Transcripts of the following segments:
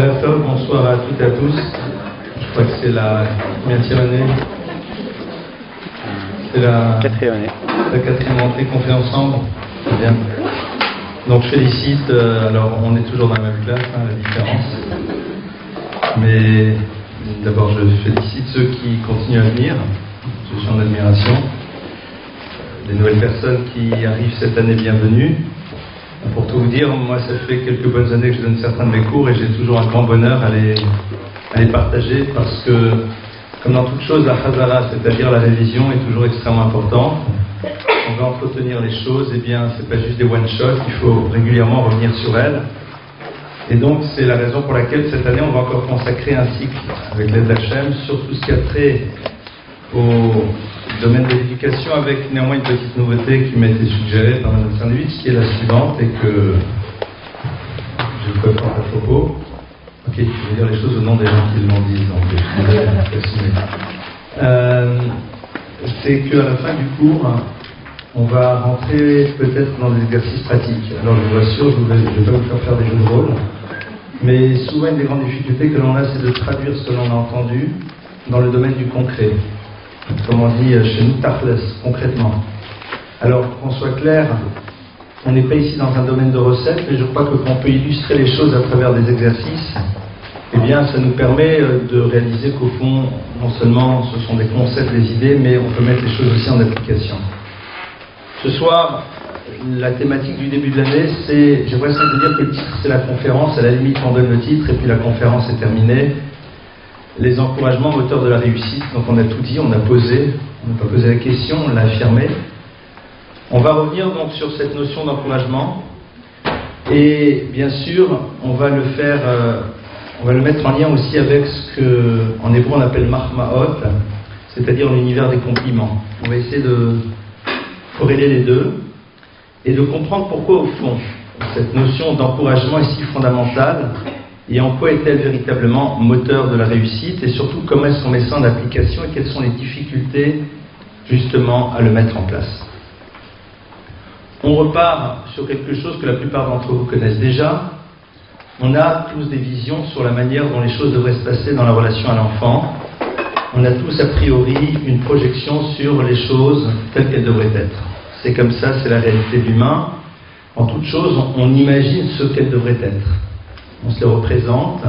Bonsoir à toutes et à tous. Je crois que c'est la combien année? C'est la quatrième entrée qu'on fait ensemble. Très bien. Donc je félicite, alors on est toujours dans la même classe, la différence. Mais d'abord je félicite ceux qui continuent à venir. Je suis en admiration. Les nouvelles personnes qui arrivent cette année, bienvenue. Pour tout vous dire, moi ça fait quelques bonnes années que je donne certains de mes cours et j'ai toujours un grand bonheur à les partager parce que, comme dans toute chose, la Hazara, c'est-à-dire la révision, est toujours extrêmement importante. On veut entretenir les choses, et bien c'est pas juste des one-shots, il faut régulièrement revenir sur elles. Et donc c'est la raison pour laquelle cette année on va encore consacrer un cycle avec l'aide d'Hachem sur tout ce qui a trait au domaine de l'éducation, avec néanmoins une petite nouveauté qui m'a été suggérée par Mme Cernovitch, qui est la suivante, et que je peux prendre à propos. Ok, je vais dire les choses au nom des gens qui l'ont dit, donc je vais assumer. C'est qu'à la fin du cours, on va rentrer peut-être dans des exercices pratiques. Alors je vous rassure, je ne vais pas vous faire des jeux de rôle, mais souvent une des grandes difficultés que l'on a, c'est de traduire ce que l'on a entendu dans le domaine du concret. Comme on dit chez nous, tachles, concrètement. Alors, qu'on soit clair, on n'est pas ici dans un domaine de recettes, mais je crois que quand on peut illustrer les choses à travers des exercices, eh bien, ça nous permet de réaliser qu'au fond, non seulement ce sont des concepts, des idées, mais on peut mettre les choses aussi en application. Ce soir, la thématique du début de l'année, c'est, j'aimerais simple dire que le titre, c'est la conférence. À la limite, on donne le titre, et puis la conférence est terminée. Les encouragements moteurs de la réussite. Donc on a tout dit, on a posé, on n'a pas posé la question, on l'a affirmé. On va revenir donc sur cette notion d'encouragement et bien sûr on va le faire, on va le mettre en lien aussi avec ce que en hébreu on appelle mahmaot, c'est-à-dire l'univers des compliments. On va essayer de corréler les deux et de comprendre pourquoi au fond cette notion d'encouragement est si fondamentale. Et en quoi est-elle véritablement moteur de la réussite, et surtout comment est-ce qu'on met ça en application et quelles sont les difficultés justement à le mettre en place. On repart sur quelque chose que la plupart d'entre vous connaissent déjà. On a tous des visions sur la manière dont les choses devraient se passer dans la relation à l'enfant. On a tous a priori une projection sur les choses telles qu'elles devraient être. C'est comme ça, c'est la réalité de l'humain. En toute chose, on imagine ce qu'elles devraient être. On se les représente,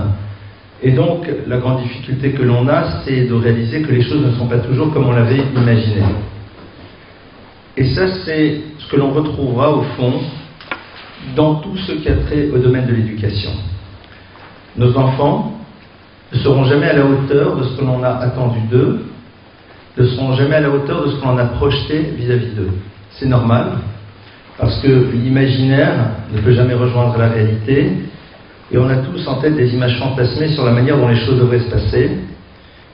et donc la grande difficulté que l'on a, c'est de réaliser que les choses ne sont pas toujours comme on l'avait imaginé. Et ça, c'est ce que l'on retrouvera au fond dans tout ce qui a trait au domaine de l'éducation. Nos enfants ne seront jamais à la hauteur de ce que l'on a attendu d'eux, ne seront jamais à la hauteur de ce que l'on a projeté vis-à-vis d'eux. C'est normal, parce que l'imaginaire ne peut jamais rejoindre la réalité. Et on a tous en tête des images fantasmées sur la manière dont les choses devraient se passer.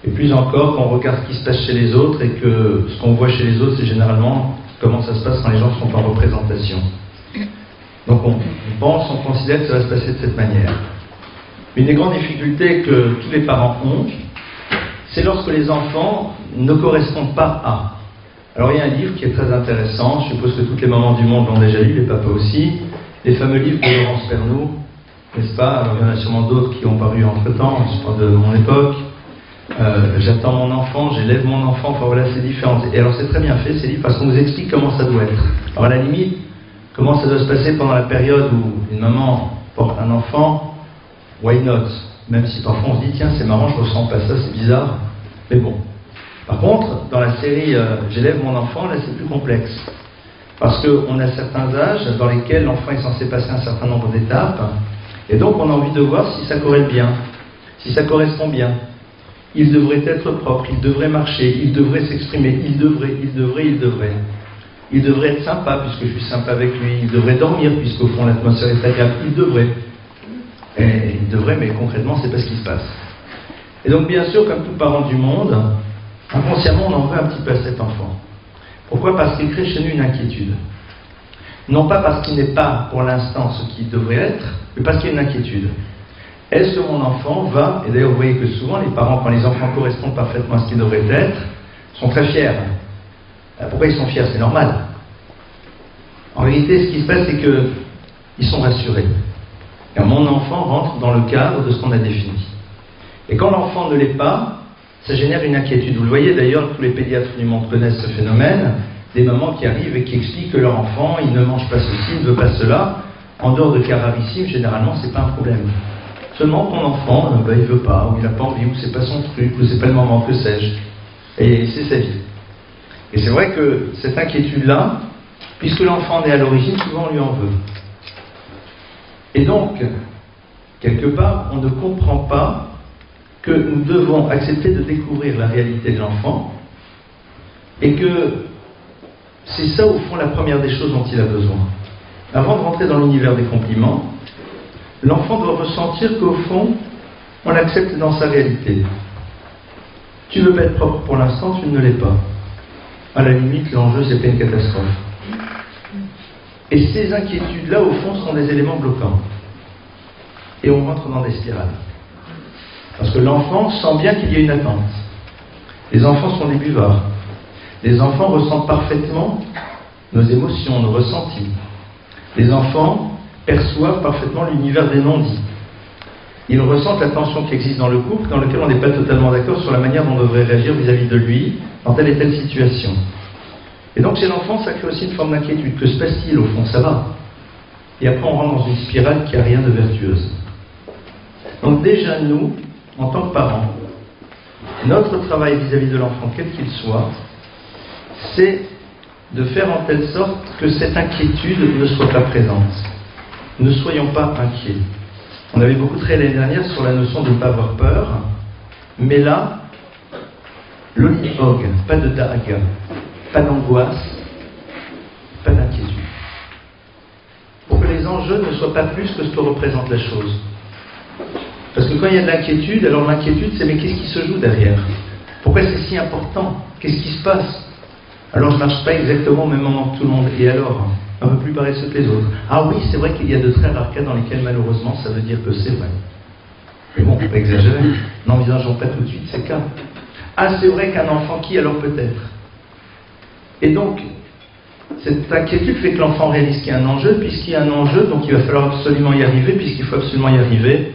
Et plus encore, quand on regarde ce qui se passe chez les autres, et que ce qu'on voit chez les autres, c'est généralement comment ça se passe quand les gens sont en représentation. Donc on pense, on considère que ça va se passer de cette manière. Une des grandes difficultés que tous les parents ont, c'est lorsque les enfants ne correspondent pas à. Alors il y a un livre qui est très intéressant, je suppose que toutes les mamans du monde l'ont déjà lu, les papas aussi, les fameux livres de Laurence Pernoud, n'est-ce pas? Alors il y en a sûrement d'autres qui ont paru entre-temps, je parle de mon époque. J'attends mon enfant, j'élève mon enfant, enfin voilà, c'est différent. Et alors c'est très bien fait ces livres parce qu'on vous explique comment ça doit être. Alors à la limite, comment ça doit se passer pendant la période où une maman porte un enfant, why not? Même si parfois on se dit, tiens c'est marrant, je ressens pas ça, c'est bizarre. Mais bon. Par contre, dans la série J'élève mon enfant, là c'est plus complexe. Parce qu'on a certains âges dans lesquels l'enfant est censé passer un certain nombre d'étapes. Et donc on a envie de voir si ça corrèle bien, si ça correspond bien. Il devrait être propre, il devrait marcher, il devrait s'exprimer, il devrait. Il devrait être sympa puisque je suis sympa avec lui, il devrait dormir puisqu'au fond l'atmosphère est agréable, il devrait. Et il devrait, mais concrètement c'est pas ce qui se passe. Et donc bien sûr, comme tout parent du monde, inconsciemment on en veut un petit peu à cet enfant. Pourquoi? Parce qu'il crée chez nous une inquiétude. Non pas parce qu'il n'est pas pour l'instant ce qu'il devrait être, mais parce qu'il y a une inquiétude. Est-ce que mon enfant va, et d'ailleurs vous voyez que souvent les parents, quand les enfants correspondent parfaitement à ce qu'ils devraient être, sont très fiers. Pourquoi ils sont fiers? C'est normal. En réalité, ce qui se passe, c'est qu'ils sont rassurés. Car mon enfant rentre dans le cadre de ce qu'on a défini. Et quand l'enfant ne l'est pas, ça génère une inquiétude. Vous le voyez d'ailleurs, tous les pédiatres du monde connaissent ce phénomène, des mamans qui arrivent et qui expliquent que leur enfant, il ne mange pas ceci, il ne veut pas cela. En dehors de cas rarissimes, généralement, c'est pas un problème. Seulement ton enfant, il veut pas, ou il n'a pas envie, ou c'est pas son truc, ou c'est pas le moment, que sais-je. Et c'est sa vie. Et c'est vrai que cette inquiétude-là, puisque l'enfant est à l'origine, souvent on lui en veut. Et donc, quelque part, on ne comprend pas que nous devons accepter de découvrir la réalité de l'enfant, et que c'est ça, au fond, la première des choses dont il a besoin. Avant de rentrer dans l'univers des compliments, l'enfant doit ressentir qu'au fond, on l'accepte dans sa réalité. Tu veux pas être propre pour l'instant, tu ne l'es pas. À la limite, l'enjeu, c'est pas une catastrophe. Et ces inquiétudes-là, au fond, sont des éléments bloquants. Et on rentre dans des spirales. Parce que l'enfant sent bien qu'il y a une attente. Les enfants sont des buvards. Les enfants ressentent parfaitement nos émotions, nos ressentis. Les enfants perçoivent parfaitement l'univers des non-dits. Ils ressentent la tension qui existe dans le couple, dans lequel on n'est pas totalement d'accord sur la manière dont on devrait réagir vis-à-vis de lui dans telle et telle situation. Et donc chez l'enfant, ça crée aussi une forme d'inquiétude. Que se passe-t-il au fond? Ça va. Et après, on rentre dans une spirale qui n'a rien de vertueuse. Donc déjà, nous, en tant que parents, notre travail vis-à-vis de l'enfant, quel qu'il soit, c'est de faire en telle sorte que cette inquiétude ne soit pas présente. Ne soyons pas inquiets. On avait beaucoup traité l'année dernière sur la notion de ne pas avoir peur, mais là, l'olivog, pas de dahaga, pas d'angoisse, pas d'inquiétude. Pour que les enjeux ne soient pas plus que ce que représente la chose. Parce que quand il y a de l'inquiétude, alors l'inquiétude, c'est mais qu'est-ce qui se joue derrière? Pourquoi c'est si important? Qu'est-ce qui se passe? Alors je ne marche pas exactement au même moment que tout le monde. Et alors? Un peu plus paresseux que les autres. Ah oui, c'est vrai qu'il y a de très rares cas dans lesquels malheureusement ça veut dire que c'est vrai. Mais bon, faut pas exagérer. N'envisageons pas tout de suite ces cas. Ah, c'est vrai qu'un enfant qui, alors peut-être. Et donc, cette inquiétude fait que l'enfant réalise qu'il y a un enjeu, puisqu'il y a un enjeu, donc il va falloir absolument y arriver, puisqu'il faut absolument y arriver,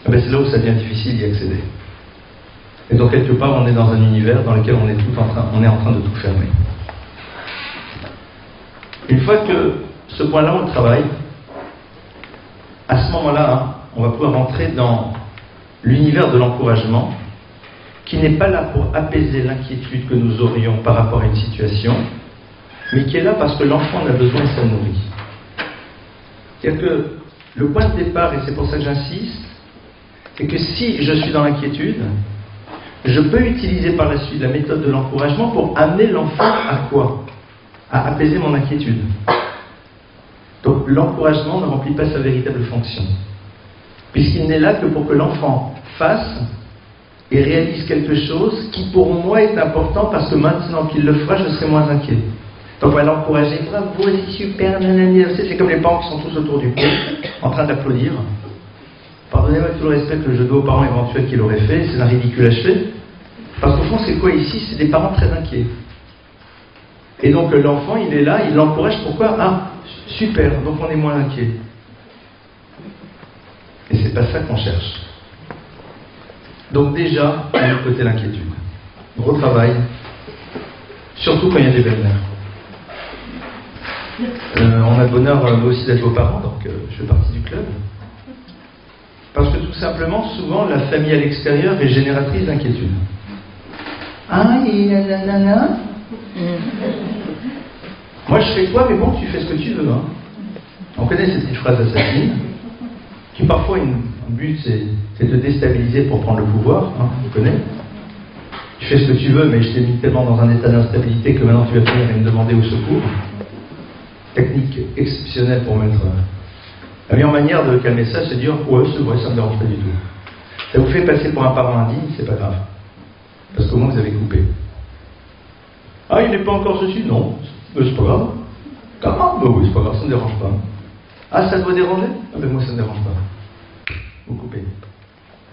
eh bien, c'est là où ça devient difficile d'y accéder. Et donc quelque part, on est dans un univers dans lequel on est en train de tout fermer. Une fois que ce point-là, on le travaille, à ce moment-là, on va pouvoir rentrer dans l'univers de l'encouragement, qui n'est pas là pour apaiser l'inquiétude que nous aurions par rapport à une situation, mais qui est là parce que l'enfant en a besoin et ça nourrit. C'est-à-dire que le point de départ, et c'est pour ça que j'insiste, c'est que si je suis dans l'inquiétude, je peux utiliser par la suite la méthode de l'encouragement pour amener l'enfant à quoi? À apaiser mon inquiétude. Donc l'encouragement ne remplit pas sa véritable fonction, puisqu'il n'est là que pour que l'enfant fasse et réalise quelque chose qui pour moi est important, parce que maintenant qu'il le fera, je serai moins inquiet. Donc on va l'encourager, bravo, c'est super, nanani. C'est comme les parents qui sont tous autour du pot, en train d'applaudir. Pardonnez-moi tout le respect que je dois aux parents éventuels qui l'auraient fait, c'est un ridicule achevé. Parce qu'au fond, c'est quoi ici? C'est des parents très inquiets. Et donc l'enfant, il est là, il l'encourage, pourquoi? Ah, super, donc on est moins inquiet. Et c'est pas ça qu'on cherche. Donc déjà, on a côté l'inquiétude. Gros travail, surtout quand il y a des belles-mères. On a le bonheur moi aussi d'être vos parents, donc je fais partie du club. Parce que tout simplement, souvent, la famille à l'extérieur est génératrice d'inquiétude. Ah, et nanana. Moi je fais quoi, mais bon, tu fais ce que tu veux. Hein. On connaît cette petite phrase assassine, qui parfois, un but, c'est de déstabiliser pour prendre le pouvoir, hein, vous connaissez. Tu fais ce que tu veux, mais je t'ai mis tellement dans un état d'instabilité que maintenant tu vas venir et me demander au secours. Technique exceptionnelle pour mettre... La meilleure manière de calmer ça, c'est de dire « Ouais, c'est vrai, ça ne me dérange pas du tout. » Ça vous fait passer pour un parent indigne, c'est pas grave. Parce qu'au moins vous avez coupé. Ah, il n'est pas encore ceci? Non, mais c'est pas grave. Comment? Ben oui, c'est pas grave, ça ne me dérange pas. Ah, ça doit déranger? Ah ben moi ça ne me dérange pas. Vous coupez.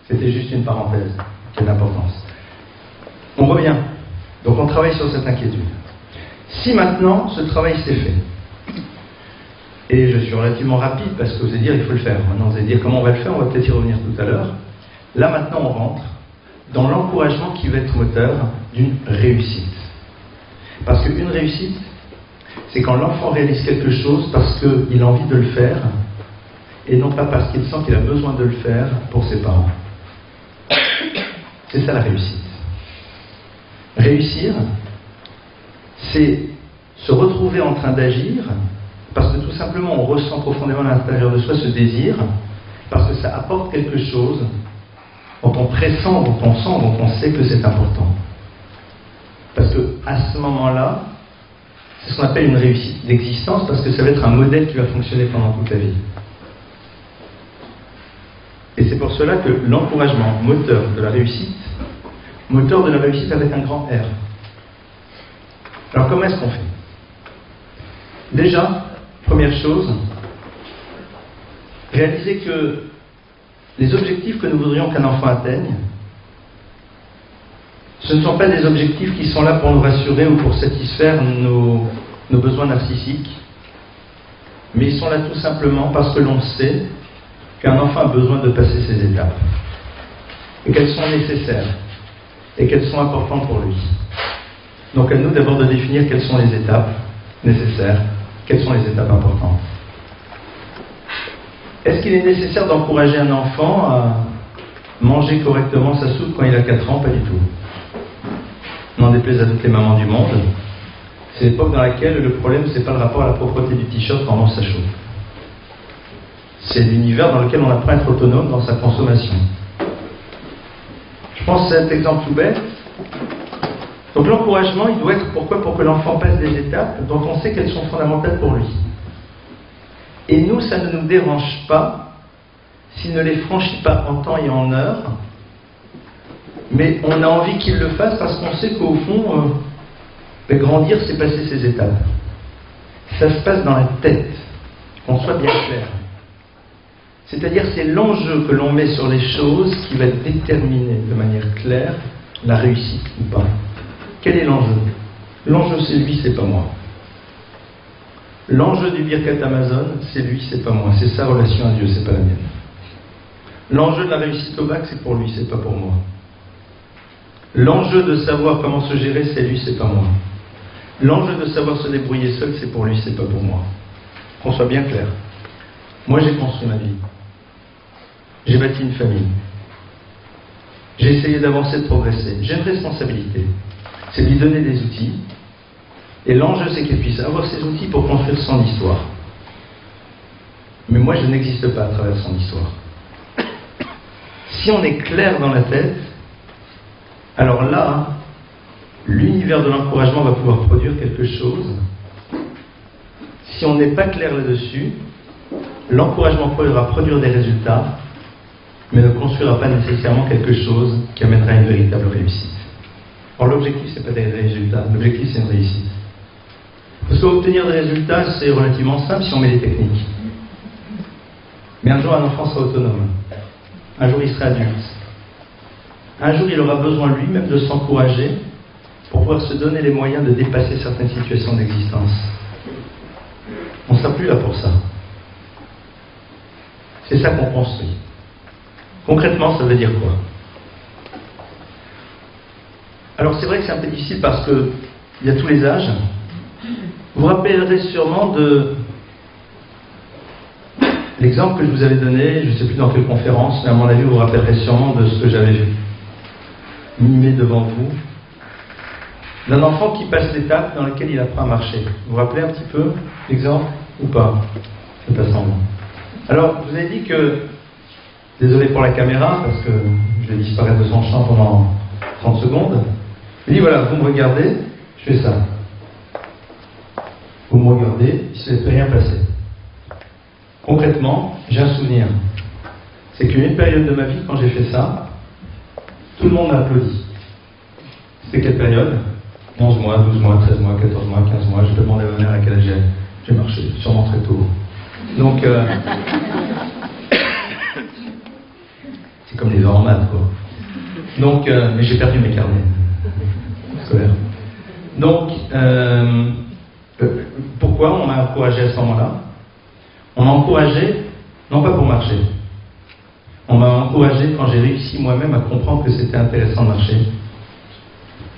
C'était juste une parenthèse qui a d'importance. On revient. Donc on travaille sur cette inquiétude. Si maintenant ce travail s'est fait, Et je suis relativement rapide parce que vous allez dire il faut le faire. Maintenant vous allez dire comment on va le faire, on va peut-être y revenir tout à l'heure. Là maintenant on rentre dans l'encouragement qui va être moteur d'une réussite. Parce qu'une réussite, c'est quand l'enfant réalise quelque chose parce qu'il a envie de le faire et non pas parce qu'il sent qu'il a besoin de le faire pour ses parents. C'est ça la réussite. Réussir, c'est se retrouver en train d'agir parce que tout simplement on ressent profondément à l'intérieur de soi ce désir, parce que ça apporte quelque chose dont on pressent, dont on sent, dont on sait que c'est important. Parce que à ce moment-là, c'est ce qu'on appelle une réussite d'existence, parce que ça va être un modèle qui va fonctionner pendant toute la vie. Et c'est pour cela que l'encouragement moteur de la réussite avec un grand R. Alors comment est-ce qu'on fait? Déjà, première chose, réaliser que les objectifs que nous voudrions qu'un enfant atteigne, ce ne sont pas des objectifs qui sont là pour nous rassurer ou pour satisfaire nos besoins narcissiques, mais ils sont là tout simplement parce que l'on sait qu'un enfant a besoin de passer ces étapes, et qu'elles sont nécessaires, et qu'elles sont importantes pour lui. Donc à nous d'abord de définir quelles sont les étapes nécessaires, quelles sont les étapes importantes. Est-ce qu'il est nécessaire d'encourager un enfant à manger correctement sa soupe quand il a 4 ans? Pas du tout. N'en déplaise à toutes les mamans du monde, c'est l'époque dans laquelle le problème, c'est pas le rapport à la propreté du t-shirt pendant sa chauffe. C'est l'univers dans lequel on apprend à être autonome dans sa consommation. Je pense à cet exemple tout bête. Donc l'encouragement, il doit être pourquoi? Pour que l'enfant passe des étapes dont on sait qu'elles sont fondamentales pour lui. Et nous, ça ne nous dérange pas s'il ne les franchit pas en temps et en heure, mais on a envie qu'il le fasse parce qu'on sait qu'au fond, grandir, c'est passer ces étapes. Ça se passe dans la tête, qu'on soit bien clair. C'est-à-dire, c'est l'enjeu que l'on met sur les choses qui va déterminer de manière claire la réussite ou pas. Quel est l'enjeu? L'enjeu, c'est lui, c'est pas moi. L'enjeu du Birkat Amazon, c'est lui, c'est pas moi. C'est sa relation à Dieu, c'est pas la mienne. L'enjeu de la réussite au bac, c'est pour lui, c'est pas pour moi. L'enjeu de savoir comment se gérer, c'est lui, c'est pas moi. L'enjeu de savoir se débrouiller seul, c'est pour lui, c'est pas pour moi. Qu'on soit bien clair. Moi, j'ai construit ma vie. J'ai bâti une famille. J'ai essayé d'avancer, de progresser. J'ai une responsabilité. C'est de lui donner des outils. Et l'enjeu, c'est qu'il puisse avoir ces outils pour construire son histoire. Mais moi, je n'existe pas à travers son histoire. Si on est clair dans la tête, alors là, l'univers de l'encouragement va pouvoir produire quelque chose. Si on n'est pas clair là-dessus, l'encouragement pourra produire des résultats, mais ne construira pas nécessairement quelque chose qui amènera une véritable réussite. Or, l'objectif, ce n'est pas des résultats, l'objectif, c'est une réussite. Parce qu'obtenir des résultats, c'est relativement simple si on met les techniques. Mais un jour, un enfant sera autonome. Un jour, il sera adulte. Un jour, il aura besoin lui-même de s'encourager pour pouvoir se donner les moyens de dépasser certaines situations d'existence. On ne sera plus là pour ça. C'est ça qu'on construit. Concrètement, ça veut dire quoi? Alors c'est vrai que c'est un peu difficile parce qu'il y a tous les âges. Vous vous rappellerez sûrement de l'exemple que je vous avais donné, je ne sais plus dans quelle conférence, mais à mon avis vous vous rappellerez sûrement de ce que j'avais mimé devant vous, d'un enfant qui passe l'étape dans laquelle il apprend à marcher. Vous vous rappelez un petit peu l'exemple ou pas? C'est pas semblant. Alors, je vous ai dit que, désolé pour la caméra, parce que je vais disparaître de son champ pendant 30 secondes. Je dis voilà, vous me regardez, je fais ça. Vous me regardez, il ne s'est rien passé. Concrètement, j'ai un souvenir. C'est qu'il y a une période de ma vie, quand j'ai fait ça, tout le monde m'a applaudi. C'était quelle période? 11 mois, 12 mois, 13 mois, 14 mois, 15 mois. Je peux demander à ma mère à quel âge j'ai marché, sûrement très tôt. Donc, c'est comme les enfants en maths, quoi. Donc, mais j'ai perdu mes carnets scolaires. Donc, pourquoi on m'a encouragé à ce moment-là? On m'a encouragé, non pas pour marcher. On m'a encouragé quand j'ai réussi moi-même à comprendre que c'était intéressant de marcher.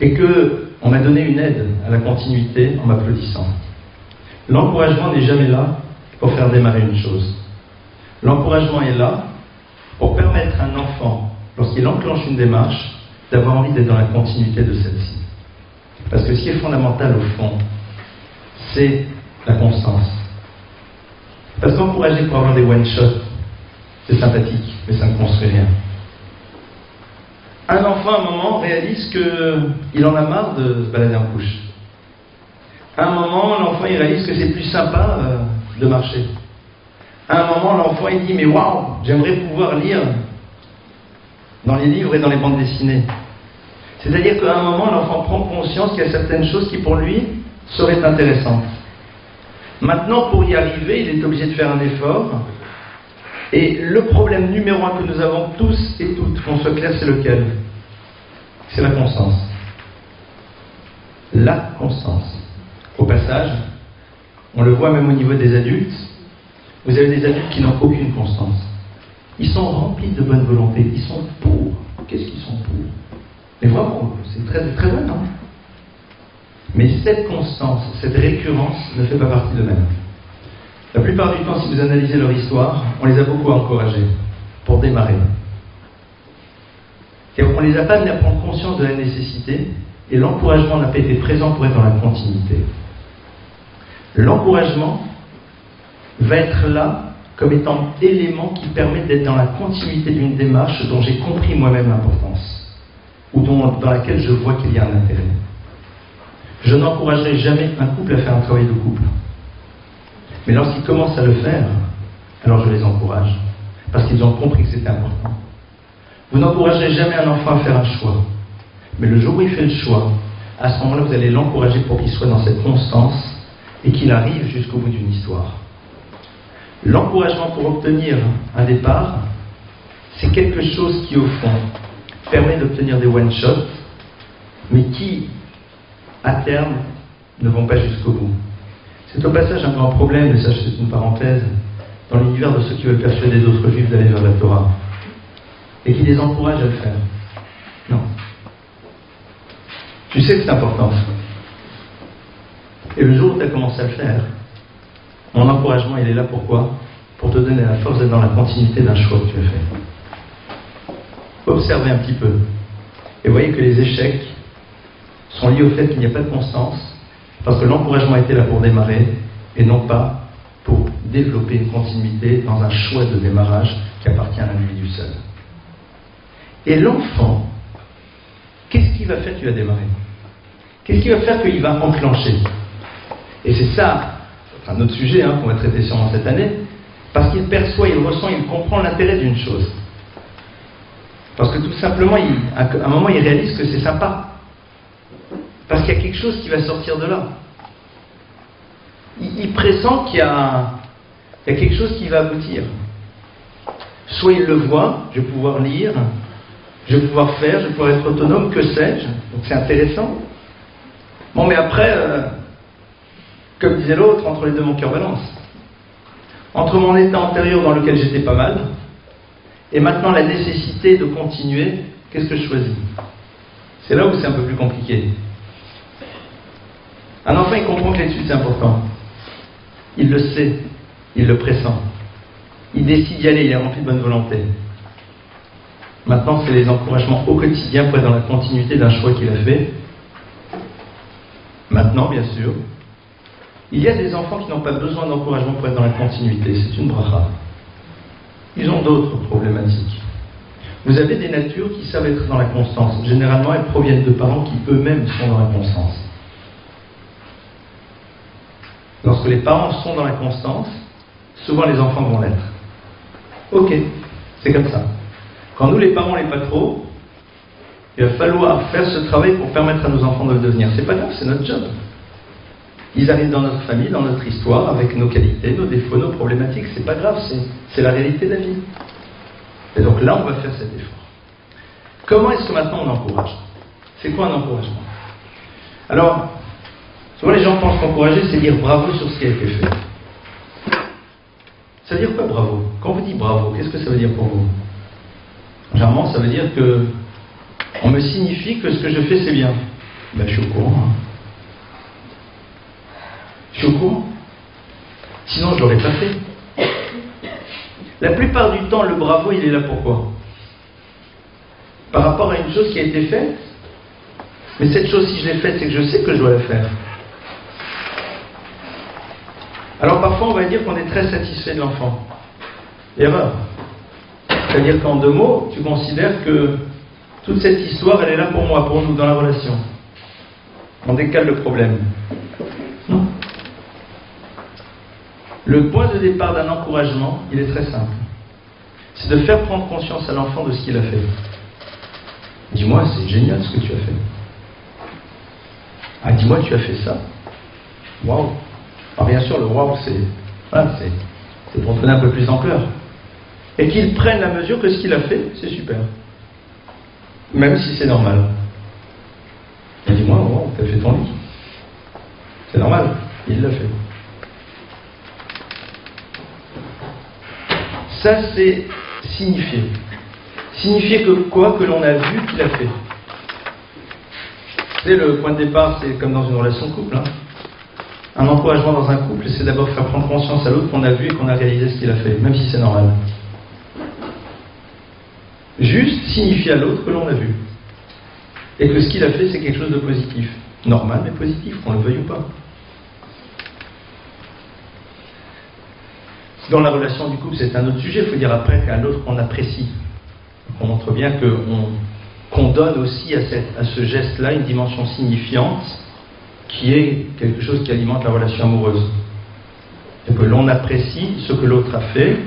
Et qu'on m'a donné une aide à la continuité en m'applaudissant. L'encouragement n'est jamais là pour faire démarrer une chose. L'encouragement est là pour permettre à un enfant, lorsqu'il enclenche une démarche, d'avoir envie d'être dans la continuité de celle-ci. Parce que ce qui est fondamental au fond, c'est la constance. Parce qu'encourager pour avoir des one-shots, c'est sympathique, mais ça ne construit rien. Un enfant, à un moment, réalise qu'il en a marre de se balader en couche. À un moment, l'enfant il réalise que c'est plus sympa de marcher. À un moment, l'enfant il dit « Mais waouh, j'aimerais pouvoir lire dans les livres et dans les bandes dessinées. » C'est-à-dire qu'à un moment, l'enfant prend conscience qu'il y a certaines choses qui pour lui seraient intéressantes. Maintenant, pour y arriver, il est obligé de faire un effort. Et le problème numéro 1 que nous avons tous et toutes, qu'on soit clair, c'est lequel? C'est la constance. La constance. Au passage, on le voit même au niveau des adultes, vous avez des adultes qui n'ont aucune constance. Ils sont remplis de bonne volonté, ils sont pour. Qu'est-ce qu'ils sont pour? Mais vraiment, c'est très, très bon, non? Mais cette constance, cette récurrence ne fait pas partie d'eux-mêmes. La plupart du temps, si vous analysez leur histoire, on les a beaucoup encouragés pour démarrer. Et on ne les a pas amenés à prendre conscience de la nécessité, et l'encouragement n'a pas été présent pour être dans la continuité. L'encouragement va être là comme étant élément qui permet d'être dans la continuité d'une démarche dont j'ai compris moi-même l'importance, ou dans laquelle je vois qu'il y a un intérêt. Je n'encouragerai jamais un couple à faire un travail de couple. Mais lorsqu'ils commencent à le faire, alors je les encourage, parce qu'ils ont compris que c'était important. Vous n'encouragerez jamais un enfant à faire un choix. Mais le jour où il fait le choix, à ce moment-là, vous allez l'encourager pour qu'il soit dans cette constance et qu'il arrive jusqu'au bout d'une histoire. L'encouragement pour obtenir un départ, c'est quelque chose qui, au fond, permet d'obtenir des one-shots, mais qui, à terme, ne vont pas jusqu'au bout. C'est au passage un grand problème, et ça c'est une parenthèse, dans l'univers de ceux qui veulent persuader d'autres juifs d'aller vers la Torah, et qui les encouragent à le faire. Non. Tu sais que c'est important. Et le jour où tu as commencé à le faire, mon encouragement, il est là pourquoi? Pour te donner la force d'être dans la continuité d'un choix que tu as fait. Observez un petit peu. Et voyez que les échecs sont liés au fait qu'il n'y a pas de constance, parce que l'encouragement était là pour démarrer, et non pas pour développer une continuité dans un choix de démarrage qui appartient à l'individu seul. Et l'enfant, qu'est-ce qu'il va faire qu'il va démarrer? Qu'est-ce qu'il va faire qu'il va enclencher? Et c'est ça, c'est un autre sujet qu'on va traiter sûrement cette année, parce qu'il perçoit, il ressent, il comprend l'intérêt d'une chose. Parce que tout simplement, à un moment, il réalise que c'est sympa. Parce qu'il y a quelque chose qui va sortir de là. Il pressent qu'il y a quelque chose qui va aboutir. Soit il le voit, je vais pouvoir lire, je vais pouvoir faire, je vais pouvoir être autonome, que sais-je. Donc c'est intéressant. Bon, mais après, comme disait l'autre, entre les deux, mon cœur balance. Entre mon état antérieur dans lequel j'étais pas mal, et maintenant la nécessité de continuer, qu'est-ce que je choisis? C'est là où c'est un peu plus compliqué. Un enfant, il comprend que l'étude, c'est important. Il le sait, il le pressent. Il décide d'y aller, il est rempli de bonne volonté. Maintenant, c'est les encouragements au quotidien pour être dans la continuité d'un choix qu'il a fait. Maintenant, bien sûr, il y a des enfants qui n'ont pas besoin d'encouragement pour être dans la continuité. C'est une bracha. Ils ont d'autres problématiques. Vous avez des natures qui savent être dans la constance. Généralement, elles proviennent de parents qui eux-mêmes sont dans la constance. Lorsque les parents sont dans la constance, souvent les enfants vont l'être. Ok, c'est comme ça. Quand nous, les parents, on n'est pas trop, il va falloir faire ce travail pour permettre à nos enfants de le devenir. C'est pas grave, c'est notre job. Ils arrivent dans notre famille, dans notre histoire, avec nos qualités, nos défauts, nos problématiques. C'est pas grave, c'est la réalité de la vie. Et donc là, on va faire cet effort. Comment est-ce que maintenant on encourage? C'est quoi un encouragement? Alors, souvent les gens pensent qu'encourager, c'est dire bravo sur ce qui a été fait. Ça veut dire quoi bravo? Quand on vous dit bravo, qu'est-ce que ça veut dire pour vous? Généralement, ça veut dire que on me signifie que ce que je fais c'est bien. Ben, je suis au courant. Je suis au courant. Sinon, je ne l'aurais pas fait. La plupart du temps, le bravo, il est là pourquoi? Par rapport à une chose qui a été faite. Mais cette chose, si je l'ai faite, c'est que je sais que je dois la faire. Alors parfois, on va dire qu'on est très satisfait de l'enfant. Erreur. C'est-à-dire qu'en 2 mots, tu considères que toute cette histoire, elle est là pour moi, pour nous, dans la relation. On décale le problème. Non. Le point de départ d'un encouragement, il est très simple. C'est de faire prendre conscience à l'enfant de ce qu'il a fait. Dis-moi, c'est génial ce que tu as fait. Ah, dis-moi, tu as fait ça. Waouh. Alors bien sûr, le waouh, c'est pour donner un peu plus d'ampleur. Et qu'il prenne la mesure que ce qu'il a fait, c'est super. Même si c'est normal. Et dis-moi, waouh, t'as fait ton lit. C'est normal, il l'a fait. Ça, c'est signifier. Signifier que quoi? Que l'on a vu qu'il a fait. C'est le point de départ, c'est comme dans une relation de couple. Un encouragement dans un couple, c'est d'abord faire prendre conscience à l'autre qu'on a vu et qu'on a réalisé ce qu'il a fait, même si c'est normal. Juste signifier à l'autre que l'on a vu. Et que ce qu'il a fait, c'est quelque chose de positif. Normal, mais positif, qu'on le veuille ou pas. Dans la relation du couple, c'est un autre sujet. Il faut dire après qu'à l'autre, on apprécie. On montre bien qu'on donne aussi à ce geste-là une dimension signifiante qui est quelque chose qui alimente la relation amoureuse. Et que l'on apprécie ce que l'autre a fait,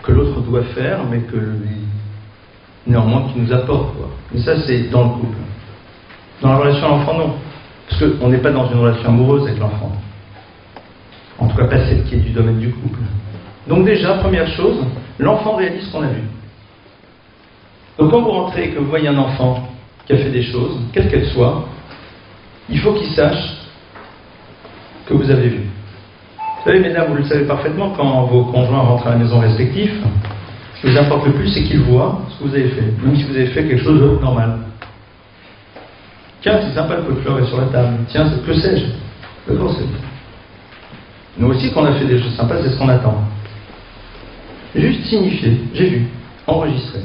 que l'autre doit faire, mais que néanmoins qui nous apporte. Quoi. Et ça, c'est dans le couple. Dans la relation à l'enfant, non. Parce qu'on n'est pas dans une relation amoureuse avec l'enfant. En tout cas, pas celle qui est du domaine du couple. Donc déjà, première chose, l'enfant réalise ce qu'on a vu. Donc quand vous rentrez et que vous voyez un enfant qui a fait des choses, quelles qu'elles soient, il faut qu'il sache que vous avez vu. Vous savez, mesdames, vous le savez parfaitement, quand vos conjoints rentrent à la maison respective, ce qui vous importe le plus, c'est qu'ils voient ce que vous avez fait, même si vous avez fait quelque chose de normal. Tiens, c'est sympa le pot de fleurs sur la table. Tiens, que sais-je? D'accord, c'est... Nous aussi, quand on a fait des choses sympas, c'est ce qu'on attend. Juste signifier, j'ai vu, enregistrer.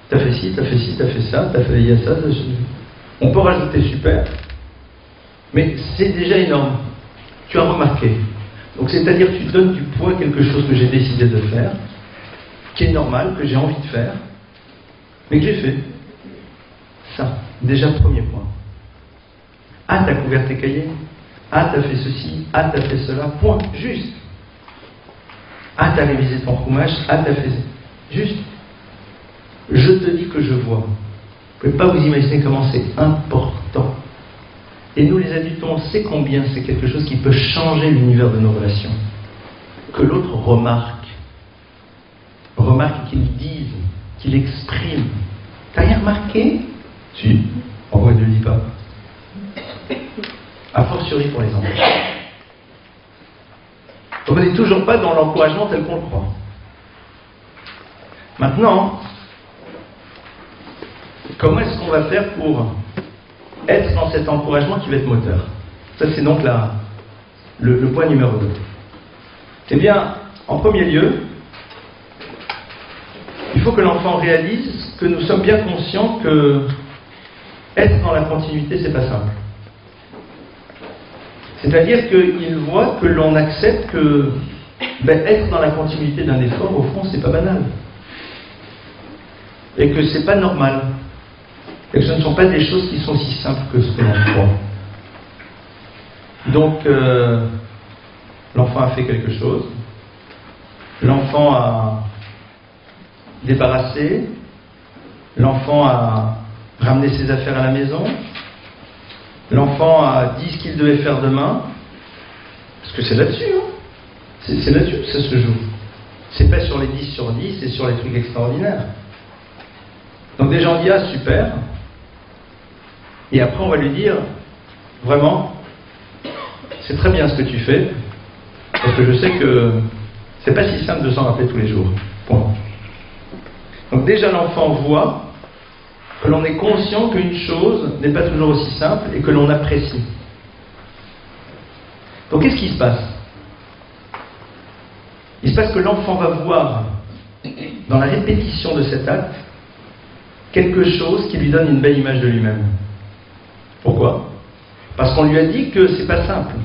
T'as fait ci, t'as fait ci, t'as fait ça, t'as fait ça. On peut rajouter super, mais c'est déjà énorme. Tu as remarqué. Donc c'est-à-dire que tu donnes du poids à quelque chose que j'ai décidé de faire, qui est normal, que j'ai envie de faire, mais que j'ai fait. Ça, déjà premier point. Ah, t'as couvert tes cahiers. Ah, t'as fait ceci. Ah, t'as fait cela. Point. Juste. Ah, t'as révisé ton roumage. Ah, t'as fait... Juste. Je te dis que je vois. Vous ne pouvez pas vous imaginer comment c'est important. Et nous, les adultes, on sait combien c'est quelque chose qui peut changer l'univers de nos relations. Que l'autre remarque. Remarque qu'il dise, qu'il exprime. T'as rien remarqué? Si. Pourquoi il ne le dit pas? A fortiori pour les enfants. Donc on n'est toujours pas dans l'encouragement tel qu'on le croit. Maintenant, comment est-ce qu'on va faire pour être dans cet encouragement qui va être moteur? Ça, c'est donc le point numéro 2. Eh bien, en premier lieu, il faut que l'enfant réalise que nous sommes bien conscients que être dans la continuité, c'est pas simple. C'est-à-dire qu'il voit que l'on accepte que être dans la continuité d'un effort, au fond, c'est pas banal. Et que c'est pas normal. Et que ce ne sont pas des choses qui sont si simples que ce que l'on croit. Donc, l'enfant a fait quelque chose. L'enfant a débarrassé. L'enfant a ramené ses affaires à la maison. L'enfant a dit ce qu'il devait faire demain. Parce que c'est là-dessus, hein. C'est là-dessus que ça se joue. C'est pas sur les 10 sur 10, c'est sur les trucs extraordinaires. Donc déjà on dit, ah super. Et après on va lui dire, vraiment, c'est très bien ce que tu fais, parce que je sais que C'est pas si simple de s'en rappeler tous les jours. Point. Donc déjà l'enfant voit que l'on est conscient qu'une chose n'est pas toujours aussi simple et que l'on apprécie. Donc qu'est-ce qui se passe? Il se passe que l'enfant va voir dans la répétition de cet acte quelque chose qui lui donne une belle image de lui-même. Pourquoi? Parce qu'on lui a dit que c'est pas simple.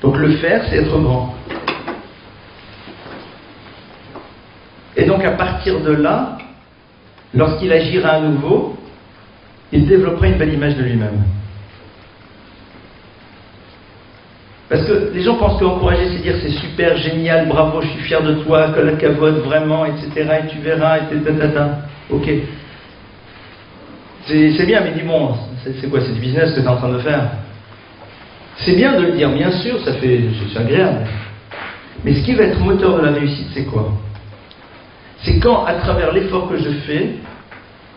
Donc le faire, c'est être grand. Et donc à partir de là, lorsqu'il agira à nouveau, il développera une belle image de lui-même. Parce que les gens pensent qu'encourager, c'est dire c'est super, génial, bravo, je suis fier de toi, que la cavote, vraiment, etc. Et tu verras, et tatata. Ok. C'est bien, mais dis bon, c'est quoi, c'est du business que tu es en train de faire? C'est bien de le dire, bien sûr, c'est agréable. Mais ce qui va être moteur de la réussite, c'est quoi? C'est quand, à travers l'effort que je fais,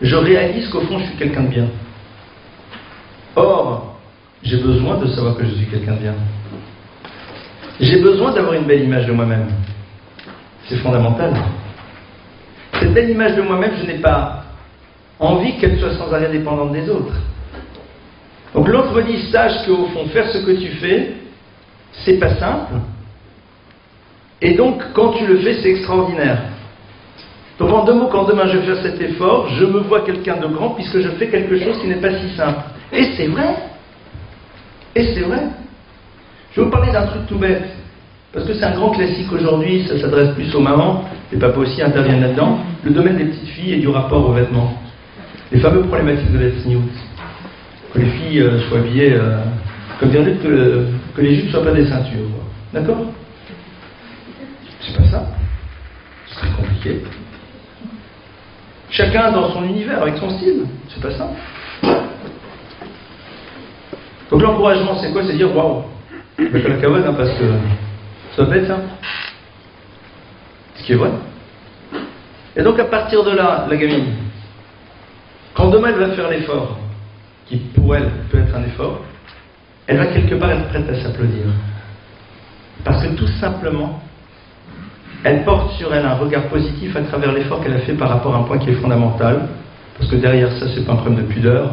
je réalise qu'au fond, je suis quelqu'un de bien. Or, j'ai besoin de savoir que je suis quelqu'un de bien. J'ai besoin d'avoir une belle image de moi-même. C'est fondamental. Cette belle image de moi-même, je n'ai pas envie qu'elle soit sans arrêt dépendante des autres. Donc l'autre me dit, sache qu'au fond, faire ce que tu fais, c'est pas simple. Et donc, quand tu le fais, c'est extraordinaire. Donc en deux mots, quand demain je vais faire cet effort, je me vois quelqu'un de grand puisque je fais quelque chose qui n'est pas si simple. Et c'est vrai. Et c'est vrai. Je vais vous parler d'un truc tout bête. Parce que c'est un grand classique aujourd'hui, ça s'adresse plus aux mamans, les papas aussi interviennent là-dedans, le domaine des petites filles et du rapport aux vêtements. Les fameuses problématiques de Let's News. Que les filles soient habillées comme bien dit, que les jupes ne soient pas des ceintures. D'accord? C'est pas ça. C'est très compliqué. Chacun dans son univers, avec son style. C'est pas ça. Donc l'encouragement, c'est quoi? C'est dire, waouh, avec la cavote, hein, parce que ça peut être ça. Ce qui est vrai. Et donc à partir de là, la gamine, quand demain elle va faire l'effort, qui pour elle peut être un effort, elle va quelque part être prête à s'applaudir. Parce que tout simplement, elle porte sur elle un regard positif à travers l'effort qu'elle a fait par rapport à un point qui est fondamental. Parce que derrière ça, c'est pas un problème de pudeur,